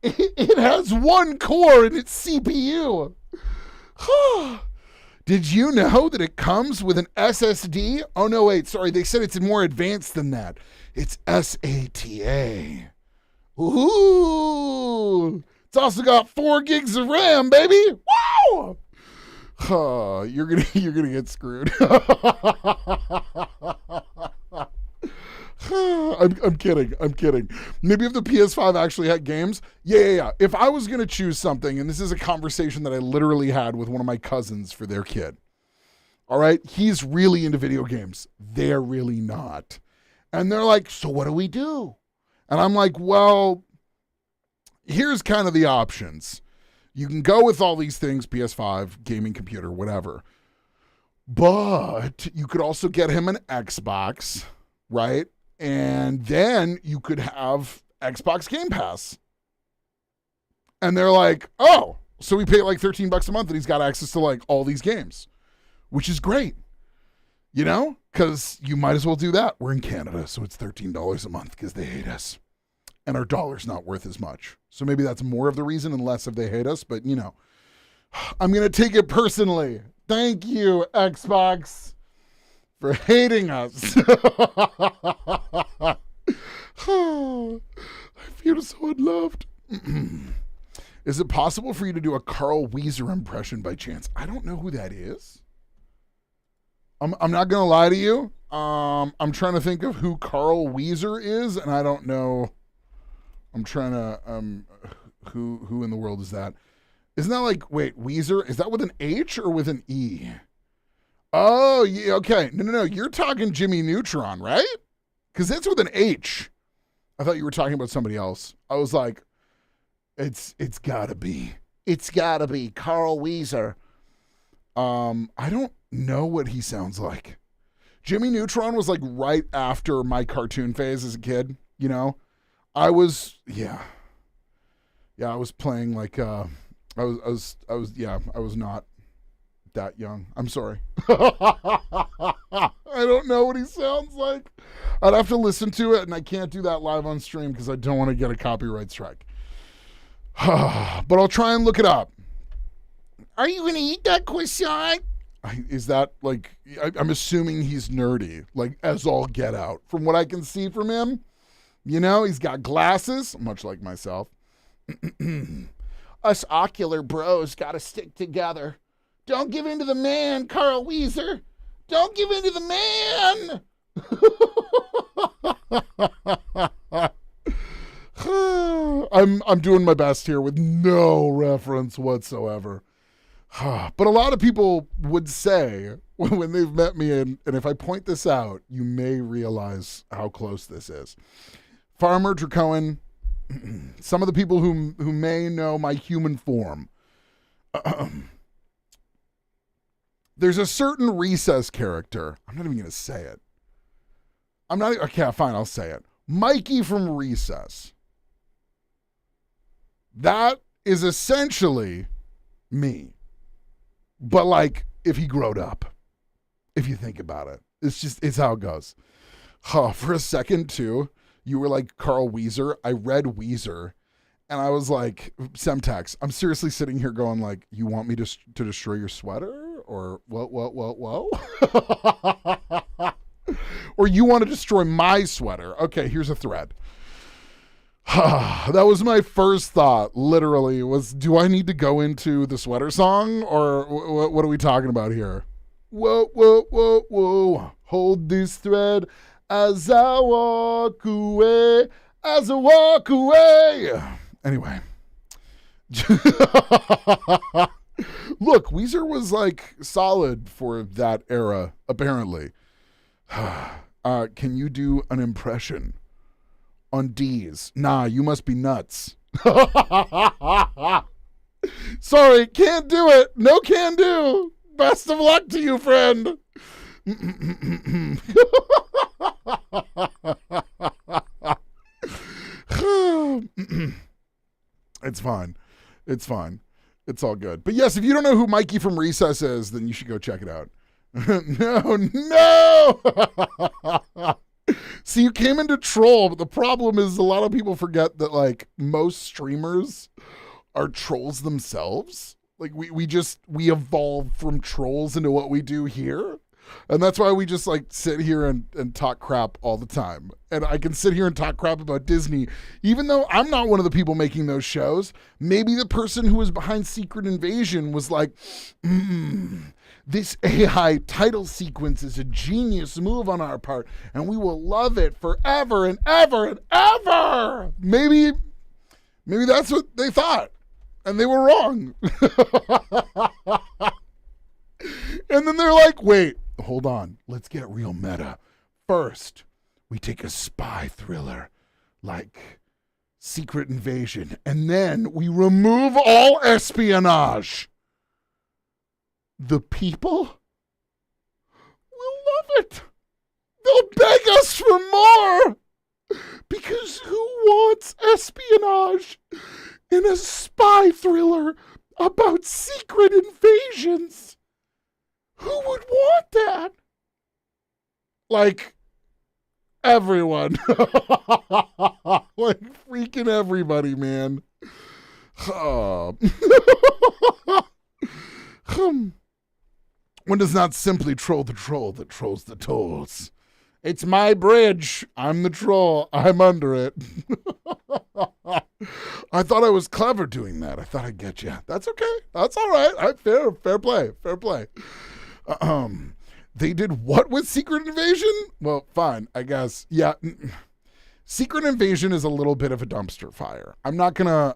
It has one core in its CPU. Did you know that it comes with an SSD? Oh, no, wait. Sorry. They said it's more advanced than that. It's SATA. Ooh. It's also got 4 gigs of RAM, baby. Wow. You're gonna get screwed. I'm kidding. Maybe if the PS5 actually had games. Yeah. If I was going to choose something, and this is a conversation that I literally had with one of my cousins for their kid. All right. He's really into video games. They're really not. And they're like, so what do we do? And I'm like, well, here's kind of the options. You can go with all these things, PS5, gaming computer, whatever. But you could also get him an Xbox, right? And then you could have Xbox Game Pass. And they're like, oh, so we pay like $13 a month and he's got access to like all these games, which is great. You know, because you might as well do that. We're in Canada, so it's $13 a month because they hate us. And our dollar's not worth as much. So maybe that's more of the reason and less if they hate us. But, you know, I'm going to take it personally. Thank you, Xbox, for hating us. I feel so unloved. Is it possible for you to do a Carl Weezer impression by chance? I don't know who that is. I'm not going to lie to you. I'm trying to think of who Carl Weezer is, and I don't know. I'm trying to, who in the world is that? Isn't that like, wait, Weezer? Is that with an H or with an E? Oh, yeah, okay. No. You're talking Jimmy Neutron, right? Because it's with an H. I thought you were talking about somebody else. I was like, it's gotta be. It's gotta be Carl Weezer. I don't know what he sounds like. Jimmy Neutron was like right after my cartoon phase as a kid, you know? I was playing like, I was not that young. I'm sorry. I don't know what he sounds like. I'd have to listen to it, and I can't do that live on stream because I don't want to get a copyright strike. But I'll try and look it up. Are you going to eat that croissant? Is that like, I'm assuming he's nerdy, like as all get out. From what I can see from him, you know, he's got glasses, much like myself. Us ocular bros got to stick together. Don't give in to the man, Carl Weezer. Don't give in to the man. I'm doing my best here with no reference whatsoever. But a lot of people would say when they've met me, and if I point this out, you may realize how close this is. Farmer Dracoan, some of the people who may know my human form. There's a certain Recess character. I'm not even going to say it. Okay, fine, I'll say it. Mikey from Recess. That is essentially me. But like, if he growed up. If you think about it. It's how it goes. For a second, too, you were like Carl Weezer. I read Weezer. And I was like, Semtex, I'm seriously sitting here going like, you want me to destroy your sweater? Or whoa. Or you want to destroy my sweater? Okay, here's a thread. That was my first thought, literally, was do I need to go into the sweater song? Or what are we talking about here? Whoa. Hold this thread as I walk away. Anyway. Look, Weezer was like solid for that era, apparently. Can you do an impression on D's? Nah, you must be nuts. Sorry, can't do it. No can do. Best of luck to you, friend. It's fine. It's all good. But yes, if you don't know who Mikey from Recess is, then you should go check it out. No. See, you came into troll, but the problem is a lot of people forget that like most streamers are trolls themselves. Like we evolved from trolls into what we do here. And that's why we just like sit here and talk crap all the time. And I can sit here and talk crap about Disney, even though I'm not one of the people making those shows. Maybe the person who was behind Secret Invasion was like, this AI title sequence is a genius move on our part, and we will love it forever and ever and ever. Maybe that's what they thought, and they were wrong. And then they're like, wait, hold on, let's get real meta. First, we take a spy thriller like Secret Invasion, and then we remove all espionage. The people will love it. They'll beg us for more. Because who wants espionage in a spy thriller about secret invasions? Who would want that? Like, everyone. Like, freaking everybody, man. One does not simply troll the troll that trolls the trolls. It's my bridge. I'm the troll. I'm under it. I thought I was clever doing that. I thought I'd get you. That's okay. That's all right. Fair play. Fair play. They did what with Secret Invasion? Well, fine, I guess. Yeah. Secret Invasion is a little bit of a dumpster fire. I'm not gonna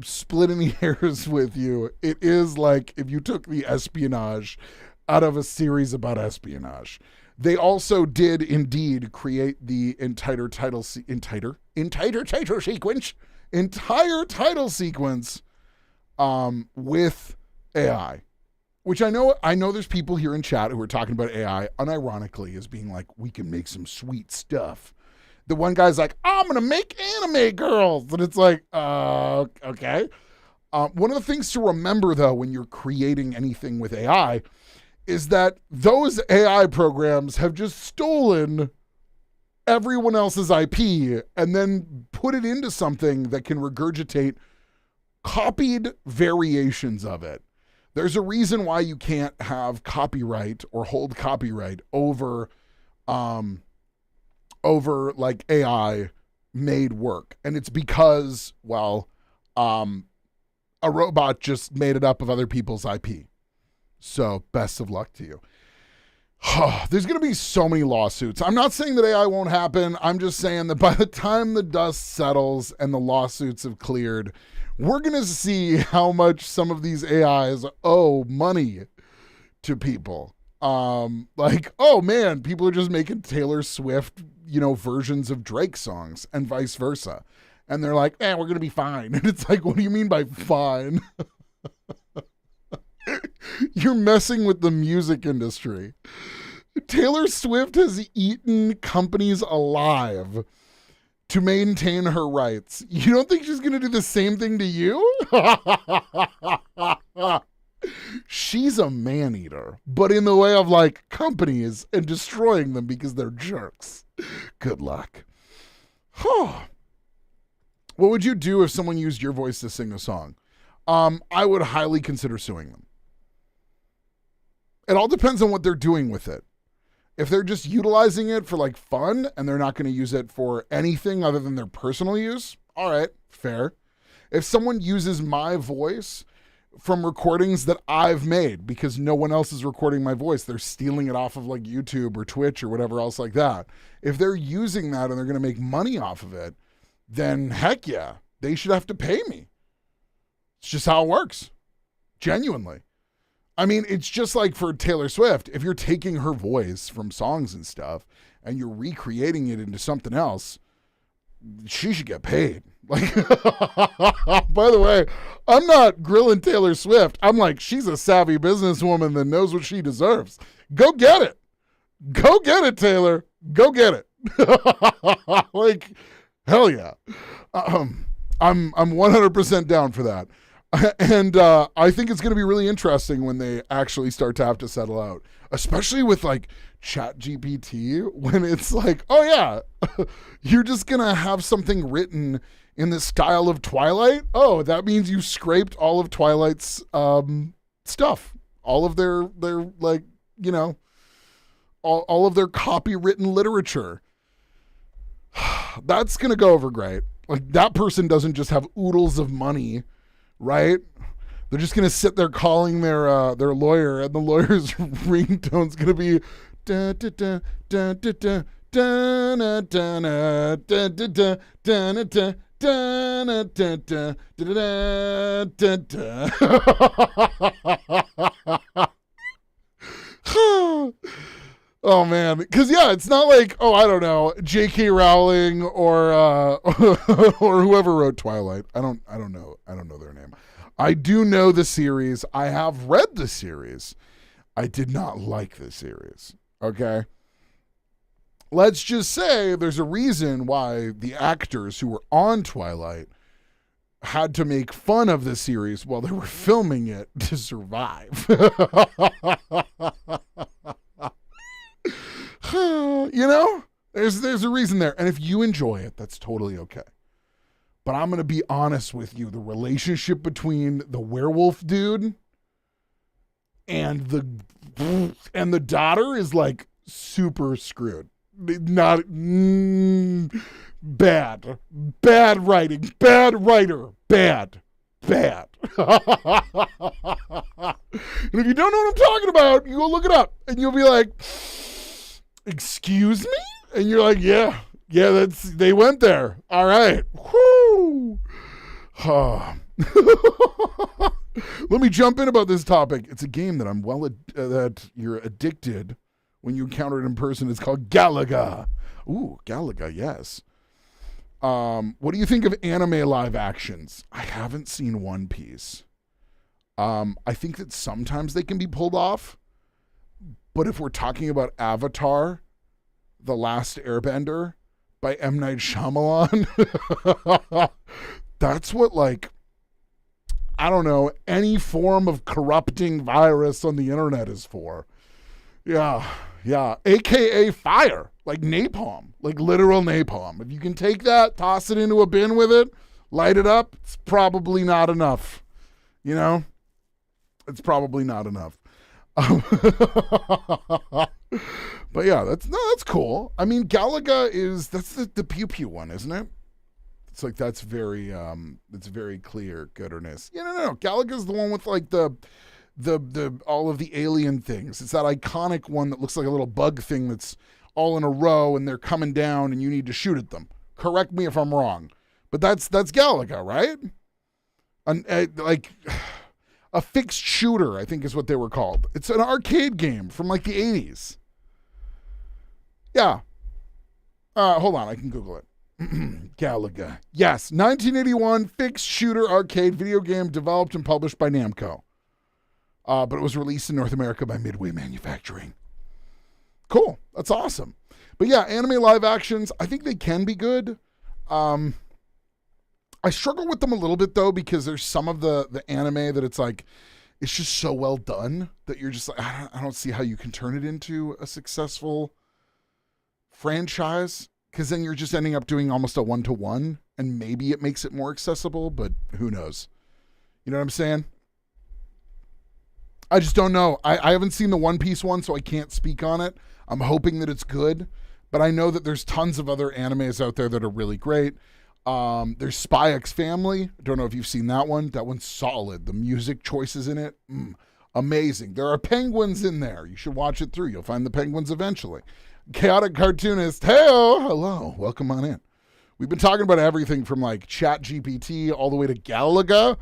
split any hairs with you. It is like if you took the espionage out of a series about espionage. They also did indeed create the entire title sequence with AI. Which I know there's people here in chat who are talking about AI unironically as being like, we can make some sweet stuff. The one guy's like, I'm going to make anime girls. And it's like, okay. One of the things to remember, though, when you're creating anything with AI is that those AI programs have just stolen everyone else's IP and then put it into something that can regurgitate copied variations of it. There's a reason why you can't have copyright or hold copyright over like AI made work. And it's because, well, a robot just made it up of other people's IP. So best of luck to you. There's going to be so many lawsuits. I'm not saying that AI won't happen. I'm just saying that by the time the dust settles and the lawsuits have cleared, we're going to see how much some of these AIs owe money to people. Like, oh man, people are just making Taylor Swift, versions of Drake songs and vice versa. And they're like, we're going to be fine. And it's like, what do you mean by fine? You're messing with the music industry. Taylor Swift has eaten companies alive to maintain her rights. You don't think she's going to do the same thing to you? She's a man-eater, but in the way of like companies and destroying them because they're jerks. Good luck. What would you do if someone used your voice to sing a song? I would highly consider suing them. It all depends on what they're doing with it. If they're just utilizing it for like fun and they're not going to use it for anything other than their personal use, all right, fair. If someone uses my voice from recordings that I've made because no one else is recording my voice, they're stealing it off of like YouTube or Twitch or whatever else like that. If they're using that and they're going to make money off of it, then heck yeah, they should have to pay me. It's just how it works. Genuinely. I mean, it's just like for Taylor Swift. If you're taking her voice from songs and stuff and you're recreating it into something else, she should get paid. Like, by the way, I'm not grilling Taylor Swift. I'm like, she's a savvy businesswoman that knows what she deserves. Go get it. Go get it, Taylor. Go get it. Like, hell yeah. I'm 100% down for that. And I think it's going to be really interesting when they actually start to have to settle out. especially with like Chat GPT, when it's like, oh yeah, you're just gonna have something written in the style of Twilight. Oh, that means you scraped all of Twilight's stuff, all of their like, you know, all of their copywritten literature. That's gonna go over great. Like, that person doesn't just have oodles of money, right? They're just gonna sit there calling their lawyer, and the lawyer's ringtone's gonna be da da da da da da da da da da da da da da. Da, da, da, da, da, da, da, da. Oh man, because yeah, it's not like, oh, I don't know, J.K. Rowling or or whoever wrote Twilight. I don't know their name. I do know the series. I have read the series. I did not like the series. Okay. Let's just say there's a reason why the actors who were on Twilight had to make fun of the series while they were filming it to survive. You know, there's a reason there. And if you enjoy it, that's totally okay. But I'm going to be honest with you. The relationship between the werewolf dude and the daughter is like super screwed. Not bad writing, bad writer, bad. And if you don't know what I'm talking about, you go look it up and you'll be like, excuse me? And you're like, yeah, they went there. All right. Whoo. Let me jump in about this topic. It's a game that that you're addicted when you encounter it in person. It's called Galaga. Ooh, Galaga, yes. What do you think of anime live actions? I haven't seen One Piece. I think that sometimes they can be pulled off. But if we're talking about Avatar, The Last Airbender by M. Night Shyamalan, that's what, like, I don't know, any form of corrupting virus on the internet is for. Yeah. AKA fire, like napalm, like literal napalm. If you can take that, toss it into a bin with it, light it up, it's probably not enough. You know? It's probably not enough. But yeah, that's cool. I mean, Galaga that's the pew pew one, isn't it? It's like, that's very clear gooderness. Yeah, no. Galaga's the one with like the all of the alien things. It's that iconic one that looks like a little bug thing that's all in a row and they're coming down and you need to shoot at them. Correct me if I'm wrong, but that's Galaga, right? Like a fixed shooter, I think is what they were called. It's an arcade game from like the 80s. Yeah. Hold on, I can Google it. Galaga. Yes, 1981 fixed shooter arcade video game developed and published by Namco. But it was released in North America by Midway Manufacturing. Cool. That's awesome. But yeah, anime live actions, I think they can be good. I struggle with them a little bit, though, because there's some of the anime that it's like, it's just so well done that you're just like, I don't see how you can turn it into a successful franchise, because then you're just ending up doing almost a one-to-one, and maybe it makes it more accessible, but who knows? You know what I'm saying? I just don't know. I haven't seen the One Piece one, so I can't speak on it. I'm hoping that it's good, but I know that there's tons of other animes out there that are really great. There's Spy X Family. I don't know if you've seen that one. That one's solid. The music choices in it, amazing. There are penguins in there. You should watch it through. You'll find the penguins eventually. Chaotic Cartoonist. Hey-o. Hello. Welcome on in. We've been talking about everything from like Chat GPT all the way to Galaga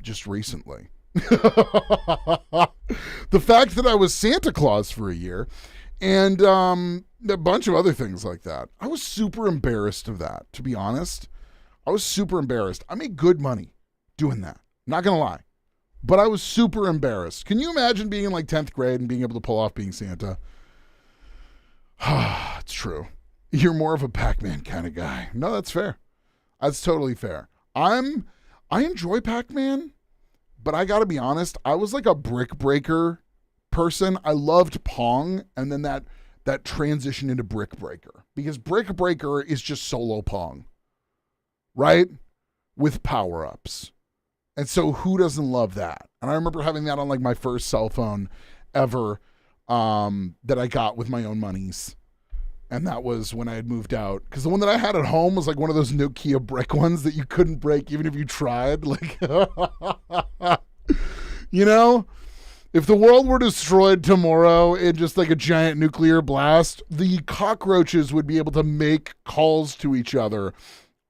just recently. The fact that I was Santa Claus for a year and a bunch of other things like that. I was super embarrassed of that, to be honest. I was super embarrassed. I made good money doing that. Not going to lie. But I was super embarrassed. Can you imagine being in like 10th grade and being able to pull off being Santa? It's true. You're more of a Pac-Man kind of guy. No, that's fair. That's totally fair. I enjoy Pac-Man, but I got to be honest, I was like a brick breaker person. I loved Pong, and then that transition into Brick Breaker, because Brick Breaker is just solo Pong, right? With power-ups. And so who doesn't love that? And I remember having that on like my first cell phone ever that I got with my own monies. And that was when I had moved out. Because the one that I had at home was like one of those Nokia brick ones that you couldn't break even if you tried. Like, you know, if the world were destroyed tomorrow in just like a giant nuclear blast, the cockroaches would be able to make calls to each other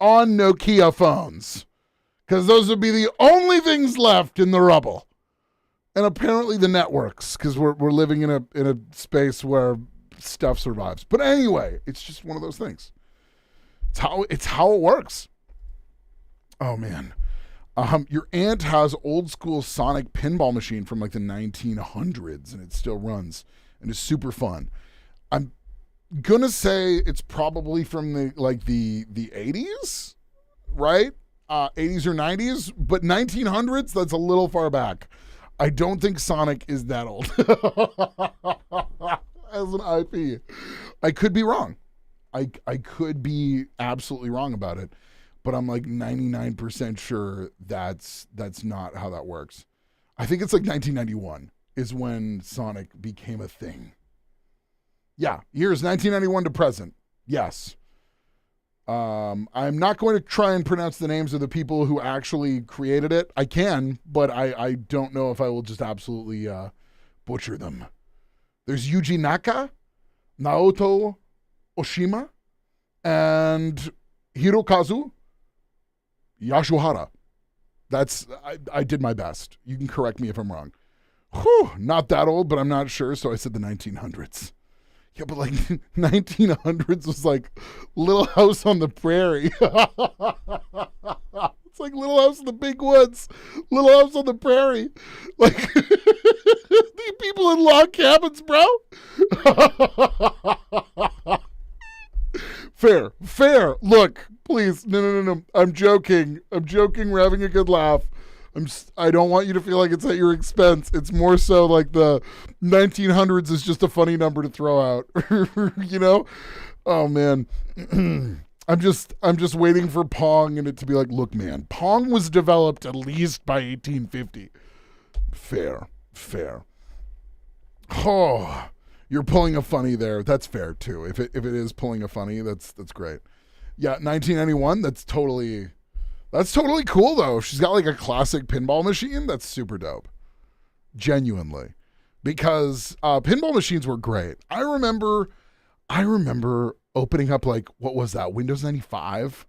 on Nokia phones. Because those would be the only things left in the rubble. And apparently the networks, because we're living in a space where stuff survives. But anyway, it's just one of those things. It's how it works. Oh man. Your aunt has old school Sonic pinball machine from like the 1900s, and it still runs and is super fun. I'm gonna say it's probably from the 80s, right? 80s or 90s, but 1900s, that's a little far back. I don't think Sonic is that old as an IP. I could be wrong. I could be absolutely wrong about it, but I'm like 99% sure that's not how that works. I think it's like 1991 is when Sonic became a thing. Yeah, years 1991 to present. Yes. I'm not going to try and pronounce the names of the people who actually created it. I can, but I don't know if I will just absolutely butcher them. There's Yuji Naka, Naoto Oshima, and Hirokazu Yashuhara. I did my best. You can correct me if I'm wrong. Whew, not that old, but I'm not sure, so I said the 1900s. Yeah, but like 1900s was like Little House on the Prairie. It's like Little House in the Big Woods, Little House on the Prairie. Like the people in log cabins, bro. Fair. Look, please, no. I'm joking. We're having a good laugh. I don't want you to feel like it's at your expense. It's more so like the 1900s is just a funny number to throw out, you know? Oh man. I'm just waiting for Pong and it to be like, look, man, Pong was developed at least by 1850. Fair. Oh, you're pulling a funny there. That's fair too. If it is pulling a funny, that's great. Yeah, 1991, that's totally cool, though. She's got like a classic pinball machine. That's super dope. Genuinely. Because pinball machines were great. I remember opening up like, what was that? Windows 95,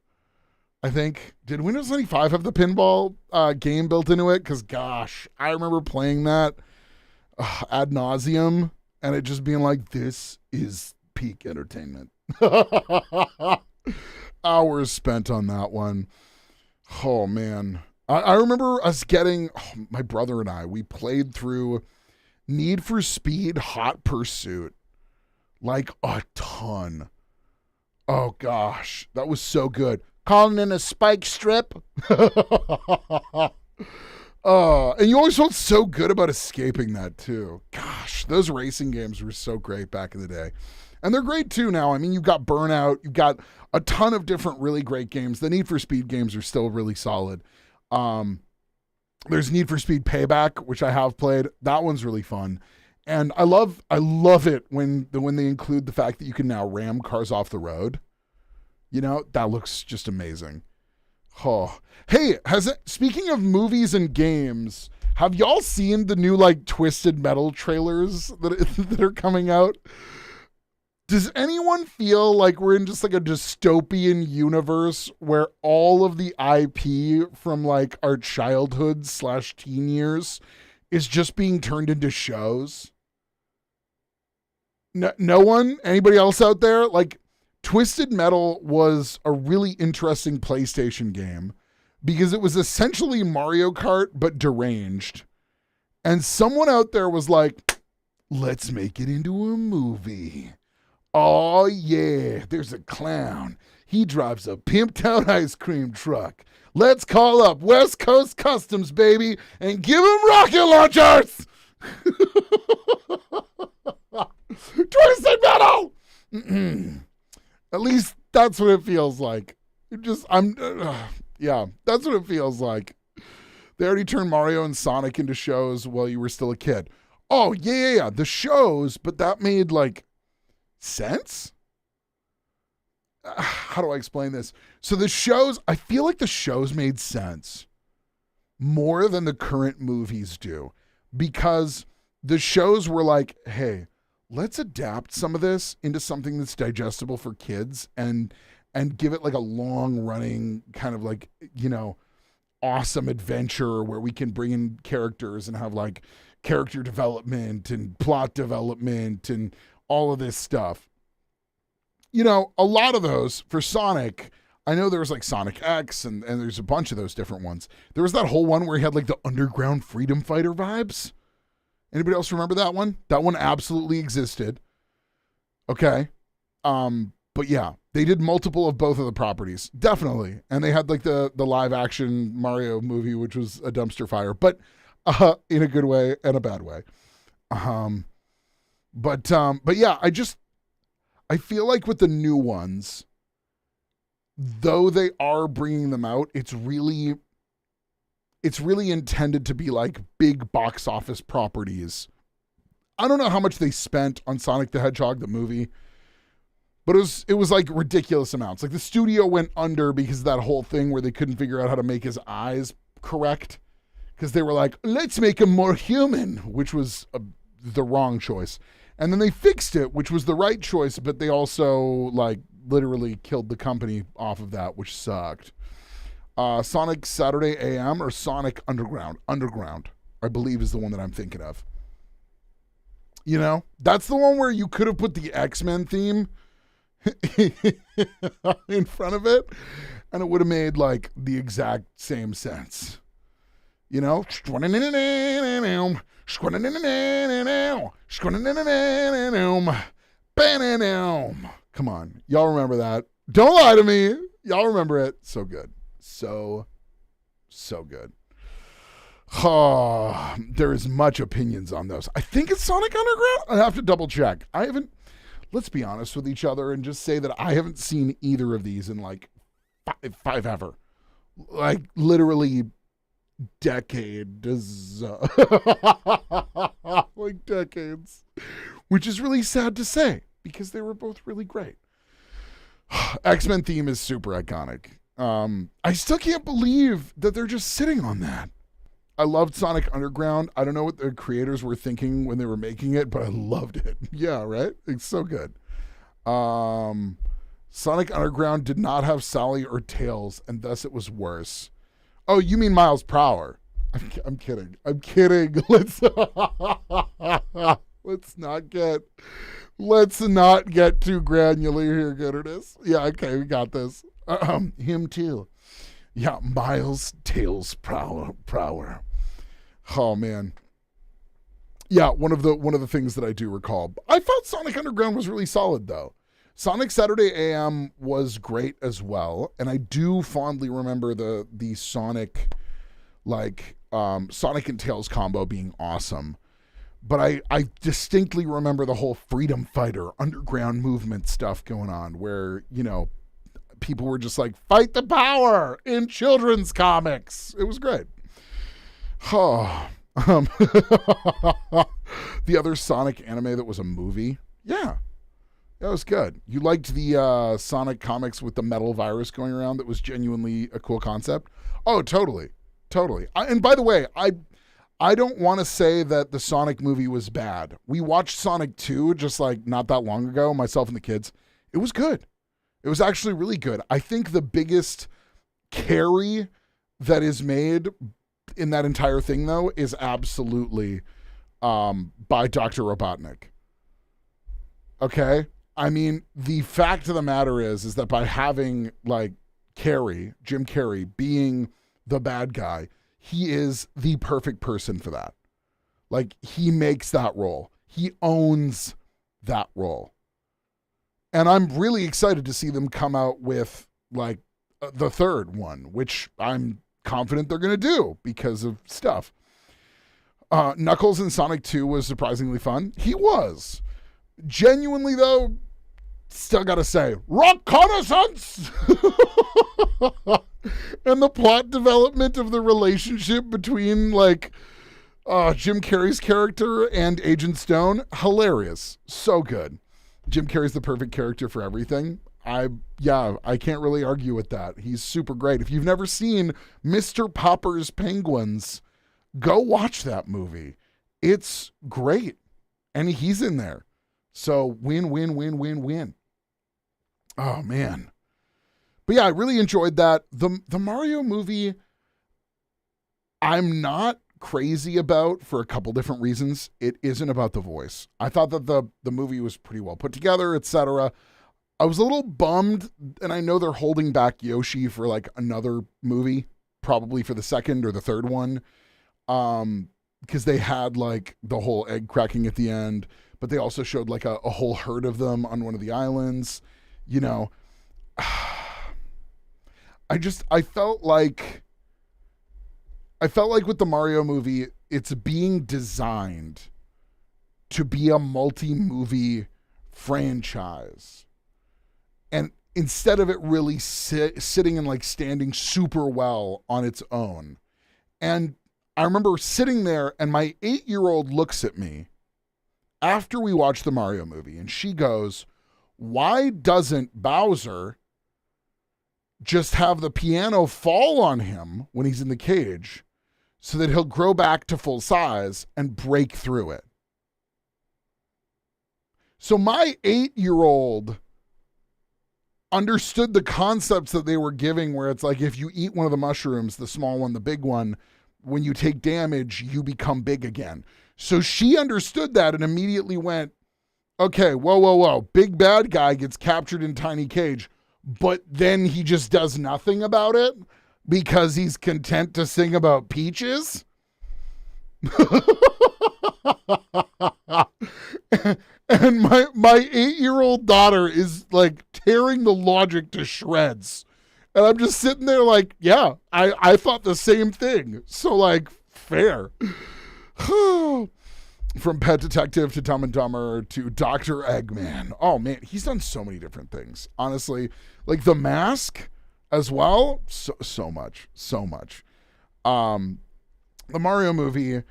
I think. Did Windows 95 have the pinball game built into it? Because, gosh, I remember playing that ad nauseum and it just being like, this is peak entertainment. Hours spent on that one. Oh, man. I remember us getting, my brother and I, we played through Need for Speed Hot Pursuit like a ton. Oh, gosh. That was so good. Calling in a spike strip. And you always felt so good about escaping that, too. Gosh, those racing games were so great back in the day. And they're great, too, now. I mean, you've got Burnout. You've got a ton of different really great games. The Need for Speed games are still really solid. There's Need for Speed Payback, which I have played. That one's really fun. And I love it when they include the fact that you can now ram cars off the road. You know, that looks just amazing. Oh. Hey, speaking of movies and games, have y'all seen the new like Twisted Metal trailers that are coming out? Does anyone feel like we're in just like a dystopian universe where all of the IP from like our childhood / teen years is just being turned into shows? No one? Anybody else out there? Like, Twisted Metal was a really interesting PlayStation game because it was essentially Mario Kart but deranged. And someone out there was like, let's make it into a movie. Oh, yeah, there's a clown. He drives a pimped out ice cream truck. Let's call up West Coast Customs, baby, and give him rocket launchers. Twisted Metal. At least that's what it feels like. Yeah, that's what it feels like. They already turned Mario and Sonic into shows while you were still a kid. Oh, yeah. The shows, but that made like sense? How do I explain this? So the shows, I feel like the shows made sense more than the current movies do, because the shows were like, hey, let's adapt some of this into something that's digestible for kids and give it like a long running kind of like, awesome adventure where we can bring in characters and have like character development and plot development and all of this stuff. A lot of those for Sonic, I know there was like Sonic X and there's a bunch of those different ones. There was that whole one where he had like the underground freedom fighter vibes. Anybody else remember that one? That one absolutely existed. Okay. But yeah, they did multiple of both of the properties. Definitely. And they had like the live action Mario movie, which was a dumpster fire, but in a good way and a bad way. But yeah, I feel like with the new ones, though they are bringing them out, it's really intended to be like big box office properties. I don't know how much they spent on Sonic the Hedgehog, the movie, but it was like ridiculous amounts. Like the studio went under because of that whole thing where they couldn't figure out how to make his eyes correct. Because they were like, let's make him more human, which was the wrong choice. And then they fixed it, which was the right choice, but they also like literally killed the company off of that, which sucked. Sonic Saturday AM or Sonic Underground? Underground, I believe, is the one that I'm thinking of. That's the one where you could have put the X-Men theme in front of it, and it would have made like the exact same sense. Come on. Y'all remember that. Don't lie to me. Y'all remember it. So good. So good. Oh, there is much opinions on those. I think it's Sonic Underground. I have to double check. Let's be honest with each other and just say that I haven't seen either of these in like five ever. Like literally decades. Like decades. Which is really sad to say because they were both really great. X-Men theme is super iconic. I still can't believe that they're just sitting on that. I loved Sonic Underground. I don't know what the creators were thinking when they were making it, but I loved it. Yeah, right? It's so good. Sonic Underground did not have Sally or Tails, and thus it was worse. Oh, you mean Miles Prower? I'm kidding. Let's not get too granular here, goodness. Yeah, okay, we got this. Him too. Yeah, Miles Tails Prower. Oh man. Yeah, one of the things that I do recall. I thought Sonic Underground was really solid though. Sonic Saturday AM was great as well, and I do fondly remember the Sonic Sonic and Tails combo being awesome. But I distinctly remember the whole freedom fighter underground movement stuff going on where, people were just like, fight the power in children's comics. It was great. Oh, the other Sonic anime that was a movie. Yeah, that was good. You liked the Sonic comics with the metal virus going around that was genuinely a cool concept? Oh, totally. And by the way, I don't want to say that the Sonic movie was bad. We watched Sonic 2 just like not that long ago, myself and the kids. It was good. It was actually really good. I think the biggest carry that is made in that entire thing, though, is absolutely by Dr. Robotnik. Okay? I mean, the fact of the matter is that by having, like, Jim Carrey, being the bad guy, he is the perfect person for that. Like, he makes that role. He owns that role. And I'm really excited to see them come out with, like, the third one, which I'm confident they're going to do because of stuff. Knuckles in Sonic 2 was surprisingly fun. He was. Genuinely, though, still gotta say, reconnaissance! And the plot development of the relationship between, like, Jim Carrey's character and Agent Stone, hilarious. So good. Jim Carrey's the perfect character for everything. I can't really argue with that. He's super great. If you've never seen Mr. Popper's Penguins, go watch that movie. It's great. And he's in there. So win, win, win, win, win. Oh, man. But yeah, I really enjoyed that. The Mario movie, I'm not crazy about for a couple different reasons. It isn't about the voice. I thought that the movie was pretty well put together, etc. I was a little bummed, and I know they're holding back Yoshi for like another movie, probably for the second or the third one, because they had like the whole egg cracking at the end, but they also showed like a whole herd of them on one of the islands. You know, I felt like with the Mario movie, it's being designed to be a multi-movie franchise. And instead of it really sitting and like standing super well on its own. And I remember sitting there and my 8-year-old looks at me after we watched the Mario movie and she goes, "Why doesn't Bowser just have the piano fall on him when he's in the cage so that he'll grow back to full size and break through it?" So my 8-year-old understood the concepts that they were giving, where it's like, if you eat one of the mushrooms, the small one, the big one, when you take damage, you become big again. So she understood that and immediately went, okay, whoa. Big bad guy gets captured in tiny cage, but then he just does nothing about it because he's content to sing about peaches? And my 8-year-old daughter is like tearing the logic to shreds. And I'm just sitting there like, yeah, I thought the same thing. So like, fair. From Pet Detective to Dumb and Dumber to Dr. Eggman. Oh man, he's done so many different things. Honestly, like The Mask as well. So much. The Mario movie,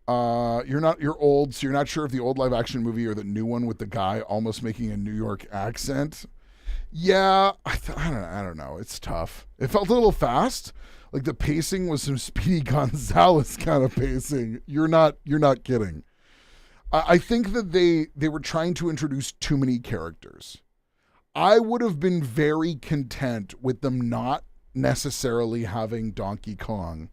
you're old, so you're not sure if the old live action movie or the new one with the guy almost making a New York accent. Yeah, I don't know. It's tough. It felt a little fast. Like the pacing was some Speedy Gonzalez kind of pacing. You're not kidding. I think that they were trying to introduce too many characters. I would have been very content with them not necessarily having Donkey Kong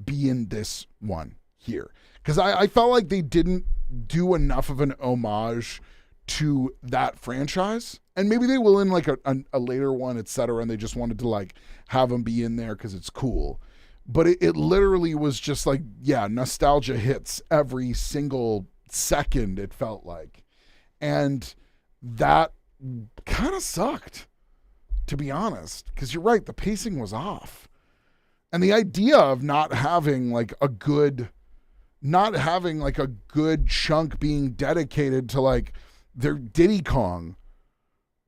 be in this one here. Because I felt like they didn't do enough of an homage to that franchise. And maybe they will in like a later one, etc. And they just wanted to like have him be in there because it's cool. But it literally was just like, yeah, nostalgia hits every single second, it felt like. And that kind of sucked, to be honest. Because you're right, the pacing was off. And the idea of not having like a good chunk being dedicated to like their Diddy Kong,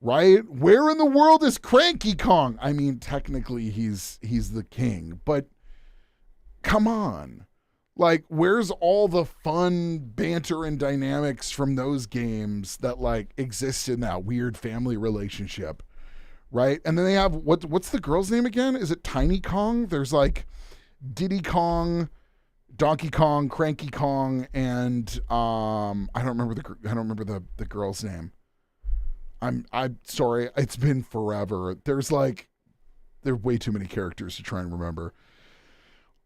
right? Where in the world is Cranky Kong? I mean, technically he's the king, but come on. Like, where's all the fun banter and dynamics from those games that like exist in that weird family relationship, right? And then they have what's the girl's name again? Is it Tiny Kong? There's like Diddy Kong, Donkey Kong, Cranky Kong, and I don't remember the girl's name. I'm sorry, it's been forever. There's way too many characters to try and remember.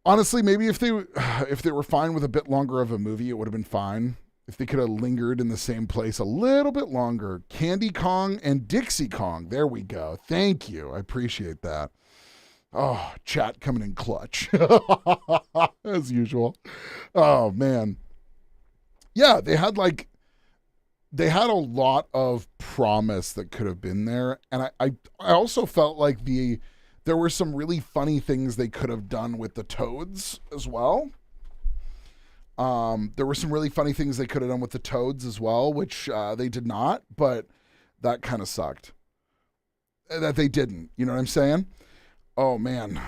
Honestly, maybe if they were fine with a bit longer of a movie, it would have been fine. If they could have lingered in the same place a little bit longer. Candy Kong and Dixie Kong. There we go. Thank you. I appreciate that. Oh, chat coming in clutch. As usual. Oh, man. Yeah, they had a lot of promise that could have been there. And I also felt like there were some really funny things they could have done with the toads as well. There were some really funny things they could have done with the toads as well, which they did not, but that kind of sucked. That they didn't. You know what I'm saying? Oh, man.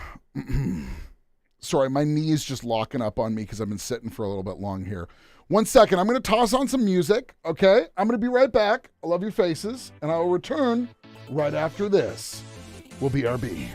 Sorry, my knee is just locking up on me because I've been sitting for a little bit long here. 1 second. I'm going to toss on some music, okay? I'm going to be right back. I love your faces, and I will return right after this. We'll BRB.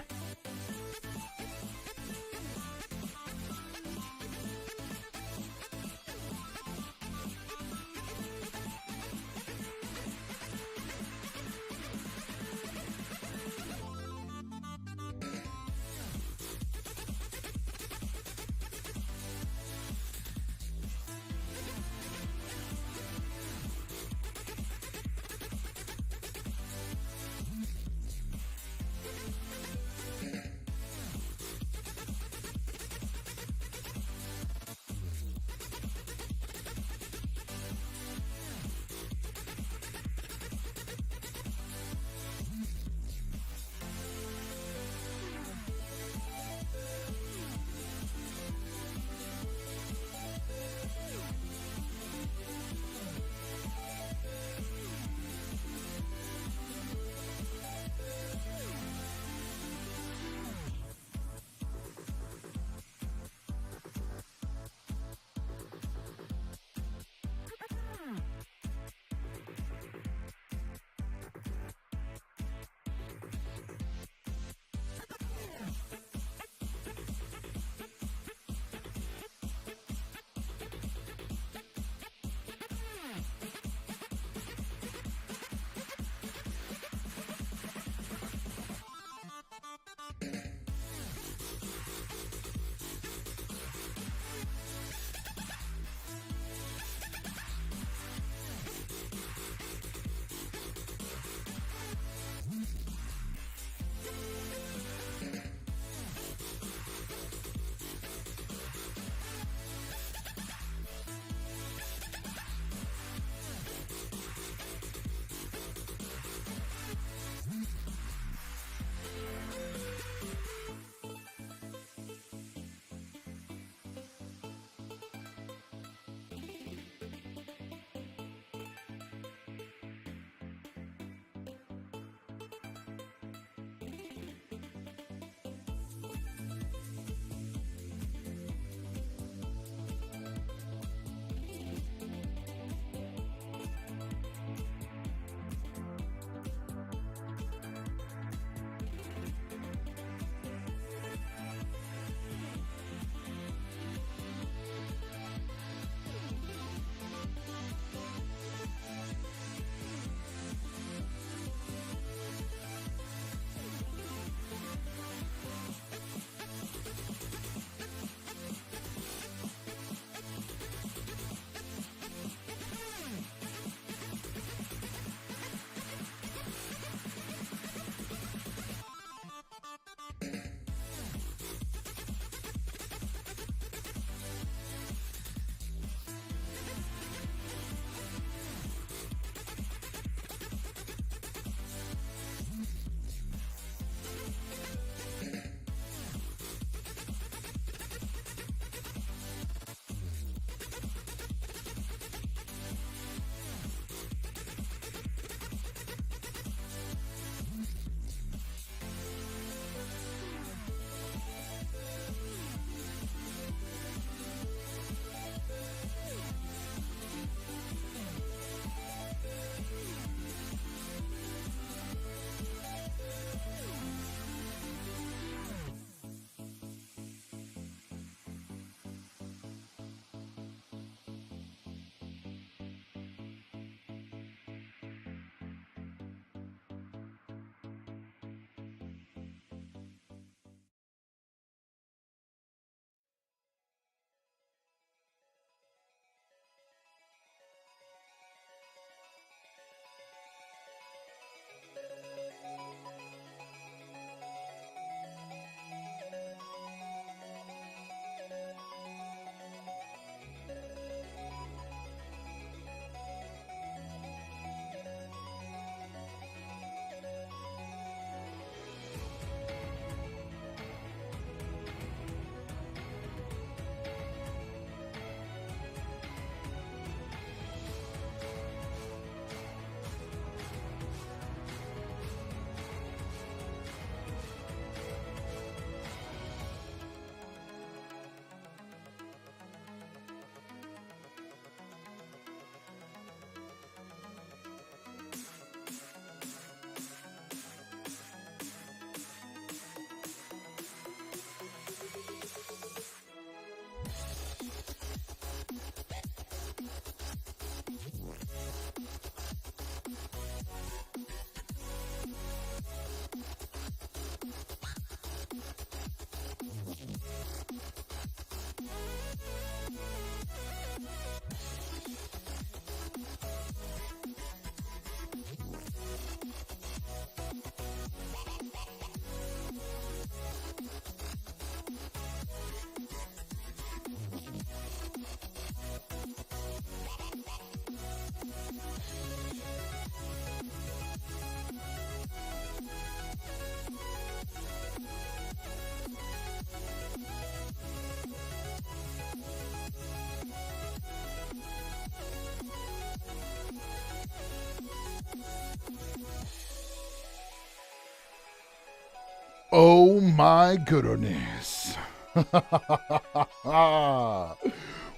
Oh my goodness.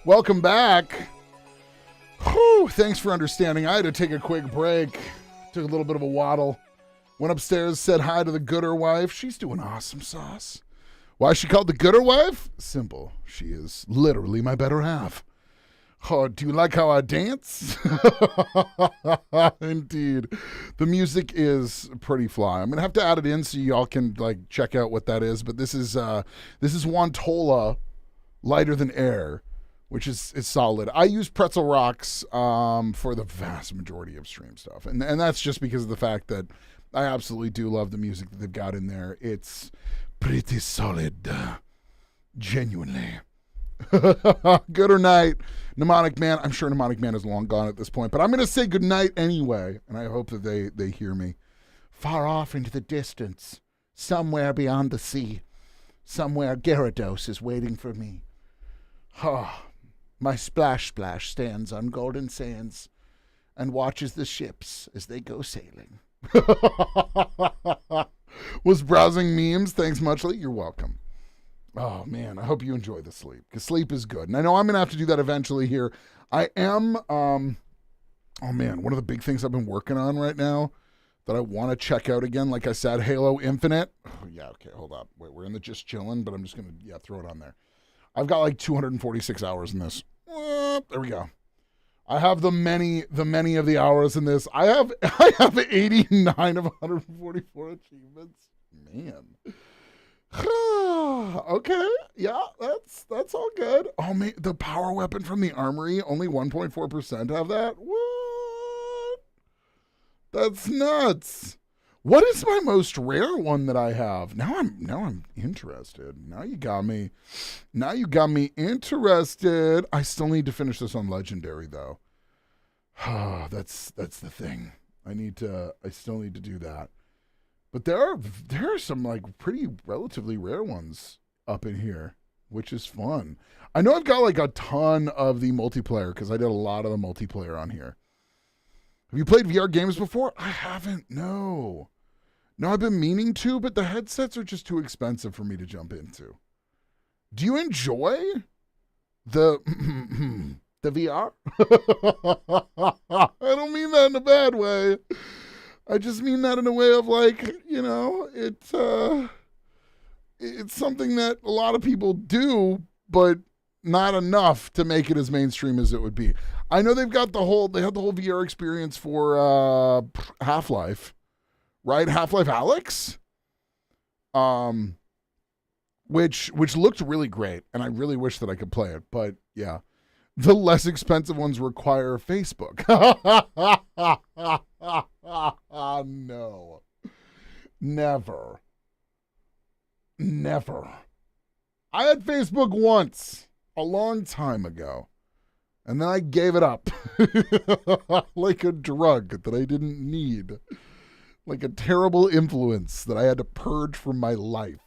Welcome back. Whew, thanks for understanding. I had to take a quick break. Took a little bit of a waddle. Went upstairs, said hi to the gooder wife. She's doing awesome sauce. Why is she called the gooder wife? Simple. She is literally my better half. Oh, do you like how I dance? Indeed. The music is pretty fly. I'm going to have to add it in so y'all can like check out what that is. But this is Wantola Lighter Than Air, which is solid. I use Pretzel Rocks for the vast majority of stream stuff. And that's just because of the fact that I absolutely do love the music that they've got in there. It's pretty solid. Genuinely. Good or night, Mnemonic Man. I'm sure Mnemonic Man is long gone at this point, but I'm going to say good night anyway, and I hope that they hear me. Far off into the distance, somewhere beyond the sea, somewhere Gyarados is waiting for me. Oh, my splash stands on golden sands and watches the ships as they go sailing. Was browsing memes. Thanks muchly. You're welcome. Oh, man, I hope you enjoy the sleep, because sleep is good. And I know I'm going to have to do that eventually here. I am, oh, man, one of the big things I've been working on right now that I want to check out again, like I said, Halo Infinite. Oh, yeah, okay, hold up. Wait, we're in the just chilling, but I'm just going to, throw it on there. I've got like 246 hours in this. There we go. I have the many of the hours in this. I have 89 of 144 achievements. Man. Okay, yeah, that's all good. Oh man, the power weapon from the armory, only 1.4% have that. What? That's nuts. What is my most rare one that I have? Now I'm interested. Now you got me interested. I still need to finish this on legendary though. That's the thing. I still need to do that. But there are some like pretty relatively rare ones up in here, which is fun. I know I've got like a ton of the multiplayer because I did a lot of the multiplayer on here. Have you played VR games before? I haven't. No, I've been meaning to, but the headsets are just too expensive for me to jump into. Do you enjoy the VR? I don't mean that in a bad way. I just mean that in a way of like, it's something that a lot of people do, but not enough to make it as mainstream as it would be. I know they had the whole VR experience for Half-Life, right? Half-Life Alyx, which looked really great, and I really wish that I could play it, but yeah. The less expensive ones require Facebook. No. Never. I had Facebook once, a long time ago, and then I gave it up. Like a drug that I didn't need. Like a terrible influence that I had to purge from my life.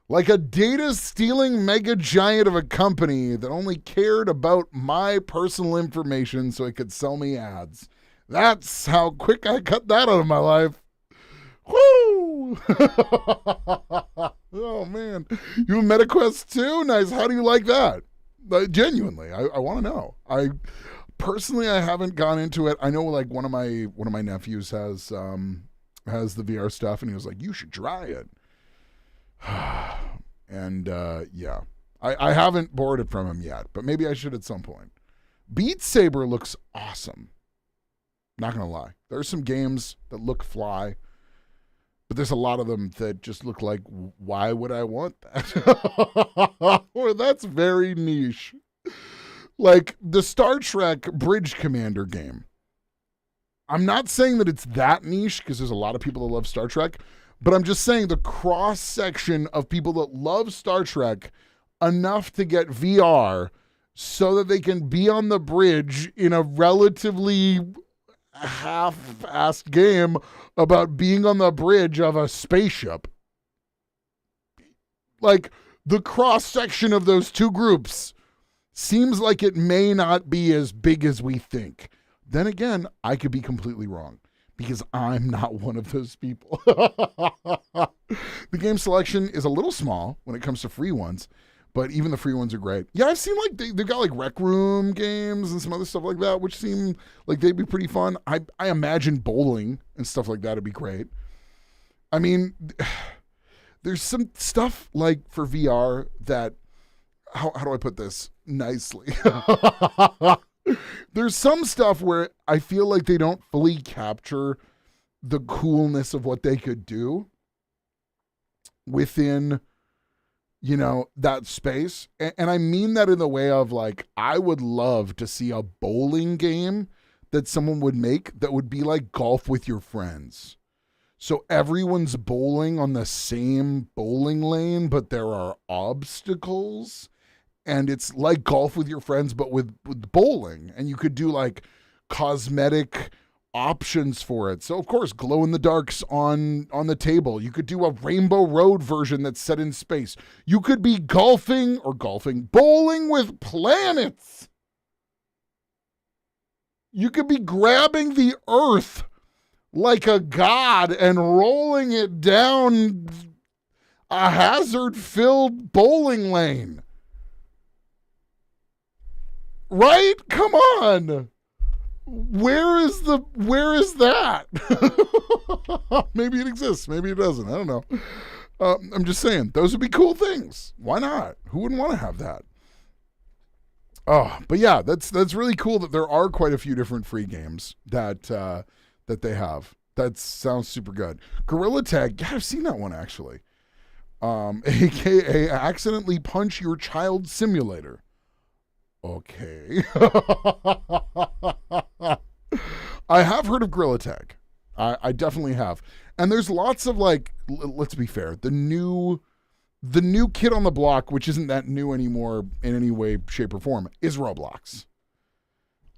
Like a data-stealing mega giant of a company that only cared about my personal information so it could sell me ads. That's how quick I cut that out of my life. Woo! Oh, man. You have MetaQuest 2? Nice. How do you like that? Genuinely, I want to know. I haven't gone into it. I know like one of my nephews has the VR stuff, and he was like, you should try it. And yeah, I haven't borrowed it from him yet, but maybe I should at some point. Beat Saber looks awesome. Not gonna lie, there's some games that look fly, but there's a lot of them that just look like, why would I want that? Or that's very niche. Like the Star Trek Bridge Commander game. I'm not saying that it's that niche because there's a lot of people that love Star Trek. But I'm just saying the cross-section of people that love Star Trek enough to get VR so that they can be on the bridge in a relatively half-assed game about being on the bridge of a spaceship. Like, the cross-section of those two groups seems like it may not be as big as we think. Then again, I could be completely wrong. because I'm not one of those people. The game selection is a little small when it comes to free ones, but even the free ones are great. Yeah, I've seen like they've got like Rec Room games and some other stuff like that, which seem like they'd be pretty fun. I imagine bowling and stuff like that would be great. I mean, there's some stuff like for VR that, how do I put this nicely? There's some stuff where I feel like they don't fully capture the coolness of what they could do within, that space. And I mean that in the way of like, I would love to see a bowling game that someone would make that would be like golf with your friends. So everyone's bowling on the same bowling lane, but there are obstacles. And it's like golf with your friends, but with bowling. And you could do like cosmetic options for it. So of course, glow in the darks on the table. You could do a Rainbow Road version that's set in space. You could be bowling with planets. You could be grabbing the earth like a god and rolling it down a hazard-filled bowling lane. Right? Come on. Where is that? Maybe it exists. Maybe it doesn't. I don't know. I'm just saying, those would be cool things. Why not? Who wouldn't want to have that? Oh, but yeah, that's really cool that there are quite a few different free games that they have. That sounds super good. Gorilla Tag, yeah, I've seen that one actually. AKA Accidentally Punch Your Child Simulator. Okay. I have heard of Gorilla Tag. I definitely have. And there's lots of like, let's be fair, the new kid on the block, which isn't that new anymore in any way, shape, or form, is Roblox.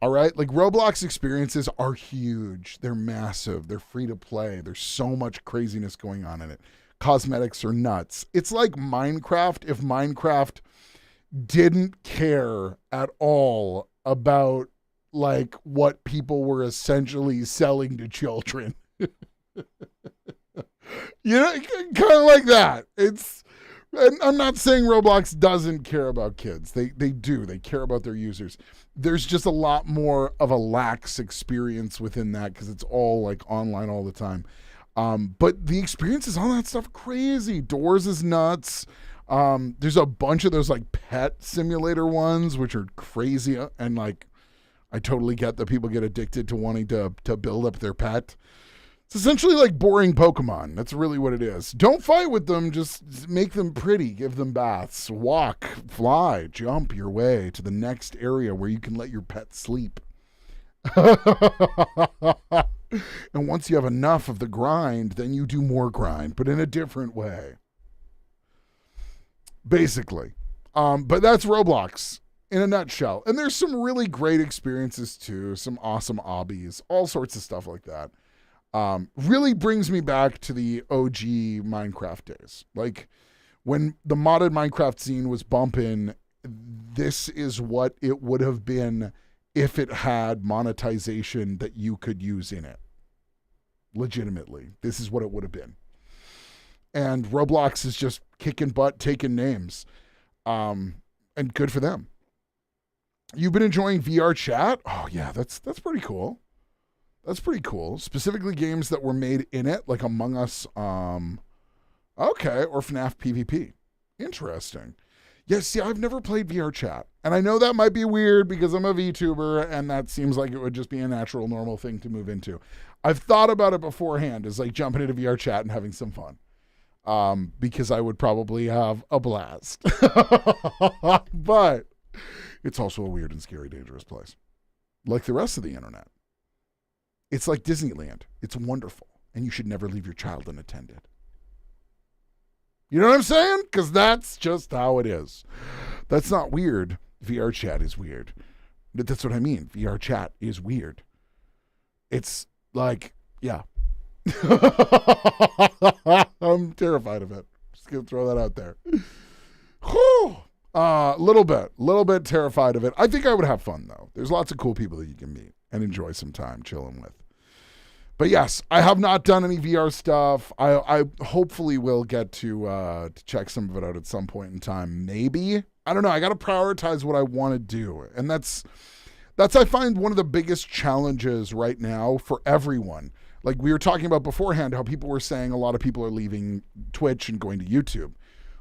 All right? Like Roblox experiences are huge. They're massive. They're free to play. There's so much craziness going on in it. Cosmetics are nuts. It's like Minecraft if Minecraft didn't care at all about like what people were essentially selling to children. Kind of like that. And I'm not saying Roblox doesn't care about kids. They do. They care about their users. There's just a lot more of a lax experience within that because it's all like online all the time. But the experiences on that stuff crazy. Doors is nuts. There's a bunch of those like pet simulator ones, which are crazy. And like, I totally get that people get addicted to wanting to build up their pet. It's essentially like boring Pokemon. That's really what it is. Don't fight with them. Just make them pretty. Give them baths. Walk, fly, jump your way to the next area where you can let your pet sleep. And once you have enough of the grind, then you do more grind, but in a different way. Basically. But that's Roblox in a nutshell. And there's some really great experiences too. Some awesome obbies. All sorts of stuff like that. Really brings me back to the OG Minecraft days. Like when the modded Minecraft scene was bumping, this is what it would have been if it had monetization that you could use in it. Legitimately, this is what it would have been. And Roblox is just kicking butt, taking names. And good for them. You've been enjoying VR chat? Oh yeah, that's pretty cool. That's pretty cool. Specifically games that were made in it, like Among Us, okay, or FNAF PvP. Interesting. Yeah, see, I've never played VR chat. And I know that might be weird because I'm a VTuber and that seems like it would just be a natural, normal thing to move into. I've thought about it beforehand as like jumping into VR chat and having some fun. Because I would probably have a blast. But it's also a weird and scary, dangerous place. Like the rest of the internet. It's like Disneyland. It's wonderful. And you should never leave your child unattended. You know what I'm saying? Because that's just how it is. That's not weird. VR chat is weird. But that's what I mean. VR chat is weird. It's like, yeah. I'm terrified of it. Just gonna throw that out there. Whew. Little bit terrified of it. I think I would have fun though. There's lots of cool people that you can meet and enjoy some time chilling with. But yes, I have not done any VR stuff. I hopefully will get to check some of it out at some point in time. Maybe. I don't know. I got to prioritize what I want to do. And that's I find one of the biggest challenges right now for everyone. Like we were talking about beforehand, how people were saying a lot of people are leaving Twitch and going to YouTube.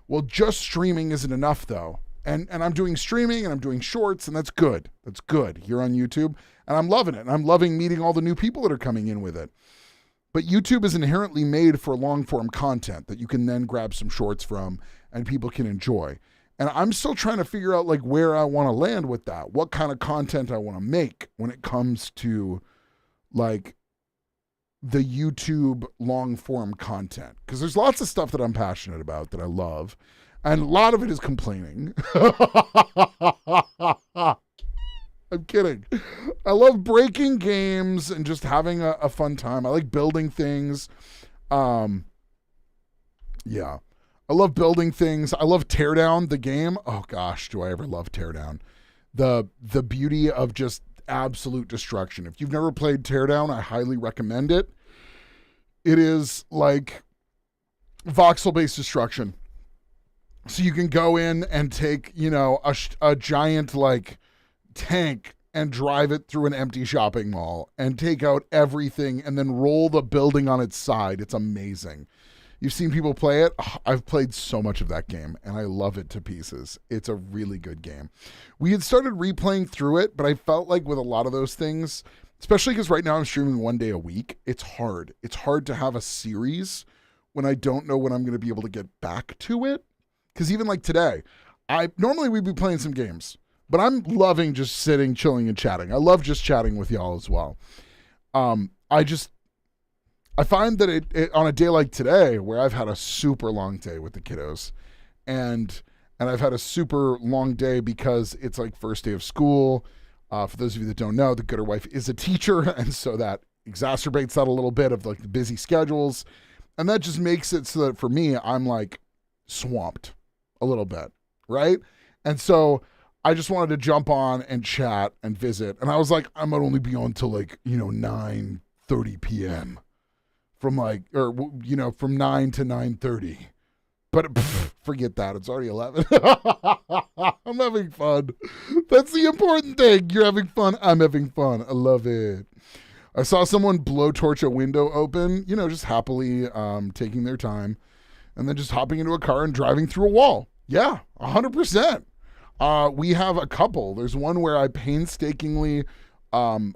Well, just streaming isn't enough though. And I'm doing streaming and I'm doing shorts, and that's good. That's good here on YouTube. And I'm loving it. And I'm loving meeting all the new people that are coming in with it. But YouTube is inherently made for long form content that you can then grab some shorts from and people can enjoy. And I'm still trying to figure out like where I want to land with that, what kind of content I want to make when it comes to like the YouTube long form content. Because there's lots of stuff that I'm passionate about that I love. And a lot of it is complaining. I'm kidding. I love breaking games and just having a fun time. I like building things. Yeah. I love building things. I love Teardown, the game. Oh gosh, do I ever love Teardown. The beauty of just absolute destruction. If you've never played Teardown, I highly recommend it. It is like voxel-based destruction. So you can go in and take, you know, a giant like tank and drive it through an empty shopping mall and take out everything and then roll the building on its side. It's amazing. You've seen people play it. Oh, I've played so much of that game and I love it to pieces. It's a really good game. We had started replaying through it, but I felt like with a lot of those things, especially because right now I'm streaming 1 day a week, it's hard. It's hard to have a series when I don't know when I'm going to be able to get back to it. Because even like today, normally we'd be playing some games, but I'm loving just sitting, chilling, and chatting. I love just chatting with y'all as well. I find that it on a day like today, where I've had a super long day with the kiddos, and I've had a super long day because it's like first day of school. For those of you that don't know, the Gooder wife is a teacher, and so that exacerbates that a little bit of like the busy schedules, and that just makes it so that for me, I'm like swamped a little bit, right? And so I just wanted to jump on and chat and visit. And I was like, I might only be on till like, 9:30 p.m. from like, or, from 9 to 9:30. But forget that. It's already 11. I'm having fun. That's the important thing. You're having fun. I'm having fun. I love it. I saw someone blowtorch a window open, just happily taking their time. And then just hopping into a car and driving through a wall. Yeah, 100%. We have a couple. There's one where I painstakingly, I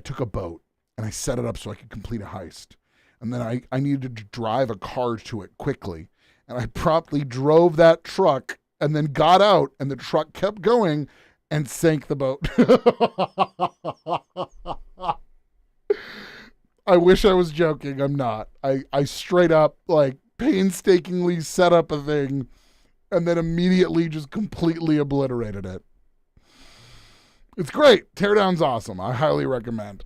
took a boat and I set it up so I could complete a heist. And then I needed to drive a car to it quickly. And I promptly drove that truck and then got out and the truck kept going and sank the boat. I wish I was joking. I'm not. I straight up like painstakingly set up a thing and then immediately just completely obliterated it. It's great. Teardown's awesome. I highly recommend.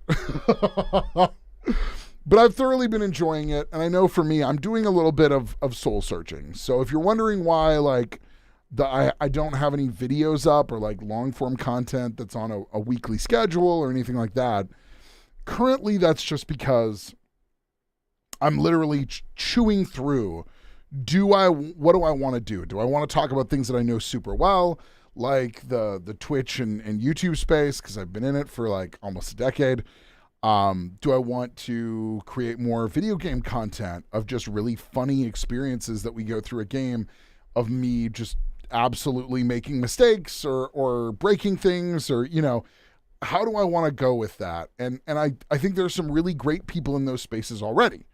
But I've thoroughly been enjoying it. And I know for me, I'm doing a little bit of soul searching. So if you're wondering why like I don't have any videos up or like long form content that's on a weekly schedule or anything like that, currently that's just because I'm literally chewing through, what do I want to do? Do I want to talk about things that I know super well, like the Twitch and YouTube space, because I've been in it for like almost a decade? Do I want to create more video game content of just really funny experiences that we go through a game of me just absolutely making mistakes or breaking things or, how do I want to go with that? And I think there's some really great people in those spaces already.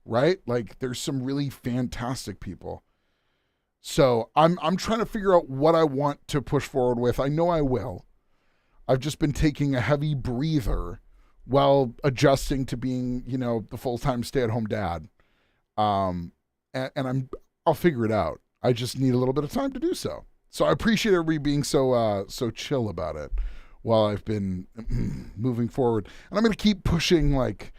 Right? Like there's some really fantastic people. So I'm trying to figure out what I want to push forward with. I know I will. I've just been taking a heavy breather while adjusting to being, the full-time stay-at-home dad. And I'll figure it out. I just need a little bit of time to do so. So I appreciate everybody being so chill about it while I've been moving forward. And I'm going to keep pushing like,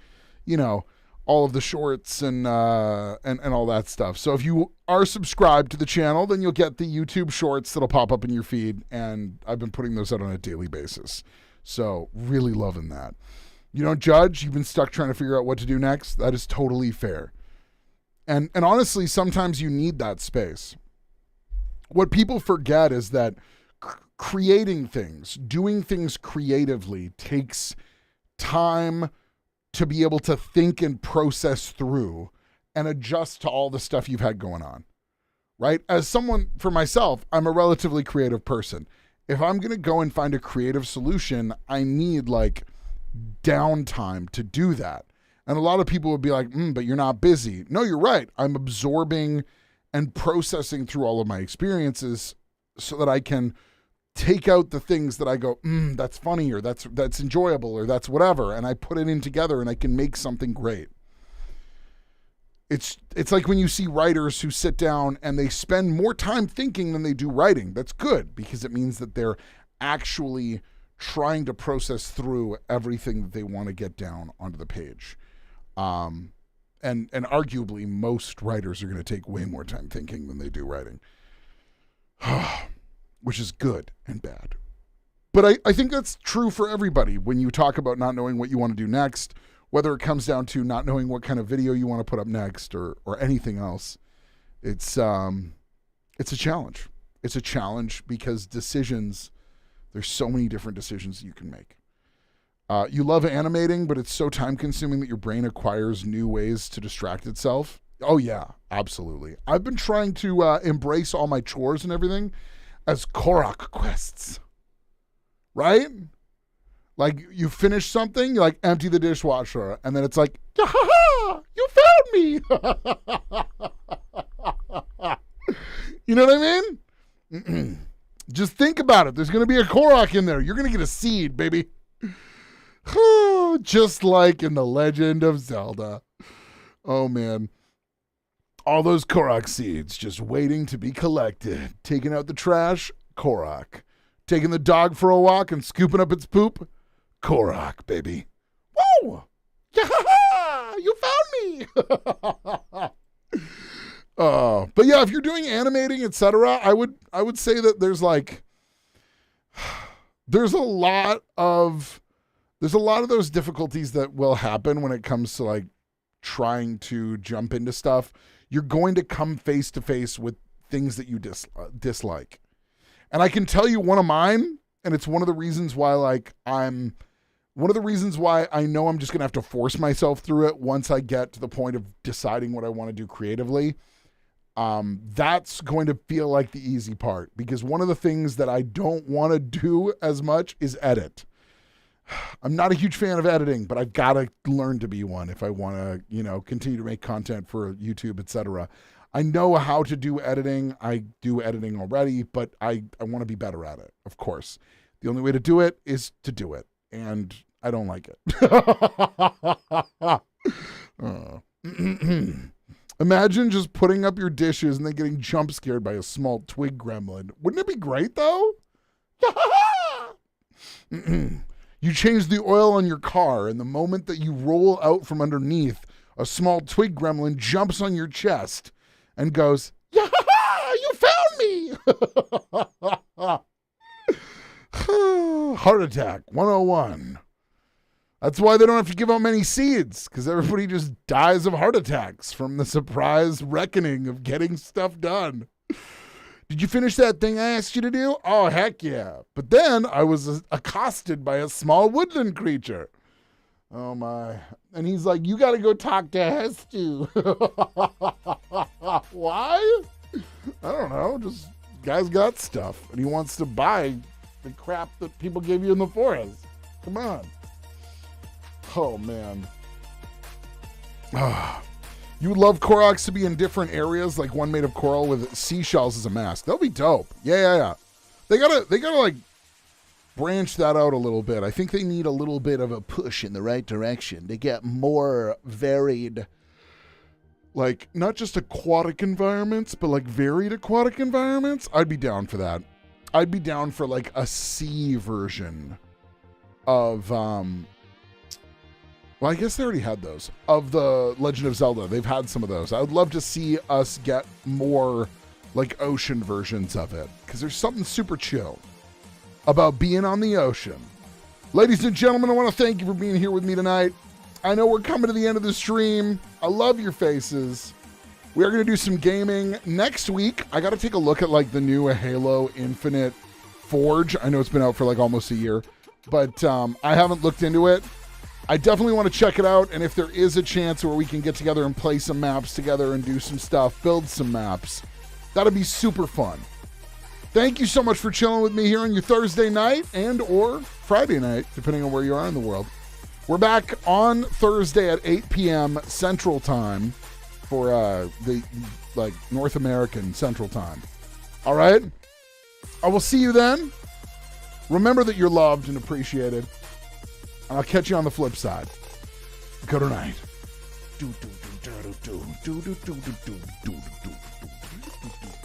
all of the shorts and all that stuff. So if you are subscribed to the channel, then you'll get the YouTube shorts that'll pop up in your feed. And I've been putting those out on a daily basis. So really loving that. You don't judge. You've been stuck trying to figure out what to do next. That is totally fair. And honestly, sometimes you need that space. What people forget is that creating things, doing things creatively takes time to be able to think and process through and adjust to all the stuff you've had going on, right? As someone, for myself, I'm a relatively creative person. If I'm going to go and find a creative solution, I need like downtime to do that. And a lot of people would be like, but you're not busy. No, you're right. I'm absorbing and processing through all of my experiences so that I can take out the things that I go, that's funny, or that's enjoyable, or that's whatever. And I put it in together and I can make something great. It's like when you see writers who sit down and they spend more time thinking than they do writing. That's good, because it means that they're actually trying to process through everything that they want to get down onto the page. And arguably most writers are going to take way more time thinking than they do writing, which is good and bad. But I think that's true for everybody when you talk about not knowing what you want to do next, whether it comes down to not knowing what kind of video you want to put up next or anything else. It's a challenge. It's a challenge because there's so many different decisions you can make. You love animating, but it's so time consuming that your brain acquires new ways to distract itself. Oh yeah, absolutely. I've been trying to embrace all my chores and everything as Korok quests, right? Like you finish something, you like empty the dishwasher, and then it's like, ha, you found me. You know what I mean? Just think about it. There's going to be a Korok in there. You're going to get a seed, baby. Just like in The Legend of Zelda. Oh, man. All those Korok seeds just waiting to be collected. Taking out the trash, Korok. Taking the dog for a walk and scooping up its poop, Korok, baby. Woo! Yeah, you found me. But yeah, if you're doing animating, etc., I would say that there's a lot of those difficulties that will happen when it comes to like trying to jump into stuff. You're going to come face to face with things that you dislike. And I can tell you one of mine, and it's one of the reasons why I know I'm just going to have to force myself through it once I get to the point of deciding what I want to do creatively. That's going to feel like the easy part, because one of the things that I don't want to do as much is edit. I'm not a huge fan of editing, but I've got to learn to be one if I want to, continue to make content for YouTube, etc. I know how to do editing. I do editing already, but I want to be better at it, of course. The only way to do it is to do it, and I don't like it. Imagine just putting up your dishes and then getting jump scared by a small twig gremlin. Wouldn't it be great, though? You change the oil on your car, and the moment that you roll out from underneath, a small twig gremlin jumps on your chest and goes, "Yeah, you found me!" Heart attack 101. That's why they don't have to give out many seeds, because everybody just dies of heart attacks from the surprise reckoning of getting stuff done. Did you finish that thing I asked you to do? Oh, heck yeah. But then I was accosted by a small woodland creature. Oh, my. And he's like, you got to go talk to Hestu. Why? I don't know. Just guy's got stuff, and he wants to buy the crap that people give you in the forest. Come on. Oh, man. You would love Koroks to be in different areas, like one made of coral with seashells as a mask. That'll be dope. Yeah. They gotta like branch that out a little bit. I think they need a little bit of a push in the right direction to get more varied, like not just aquatic environments, but like varied aquatic environments. I'd be down for that. I'd be down for like a sea version of well, I guess they already had those. Of the Legend of Zelda, they've had some of those. I would love to see us get more like ocean versions of it, because there's something super chill about being on the ocean, Ladies and gentlemen, I want to thank you for being here with me tonight. I know we're coming to the end of the stream. I love your faces. We are going to do some gaming next week. I got to take a look at like the new Halo Infinite Forge. I know it's been out for like almost a year, but I haven't looked into it. I definitely want to check it out, and if there is a chance where we can get together and play some maps together and do some stuff, build some maps, that'd be super fun. Thank you so much for chilling with me here on your Thursday night and or Friday night, depending on where you are in the world. We're back on Thursday at 8 p.m. Central Time for the like North American Central Time. All right? I will see you then. Remember that you're loved and appreciated. And I'll catch you on the flip side. Good night. Do do do do do do do do do do do do do do do.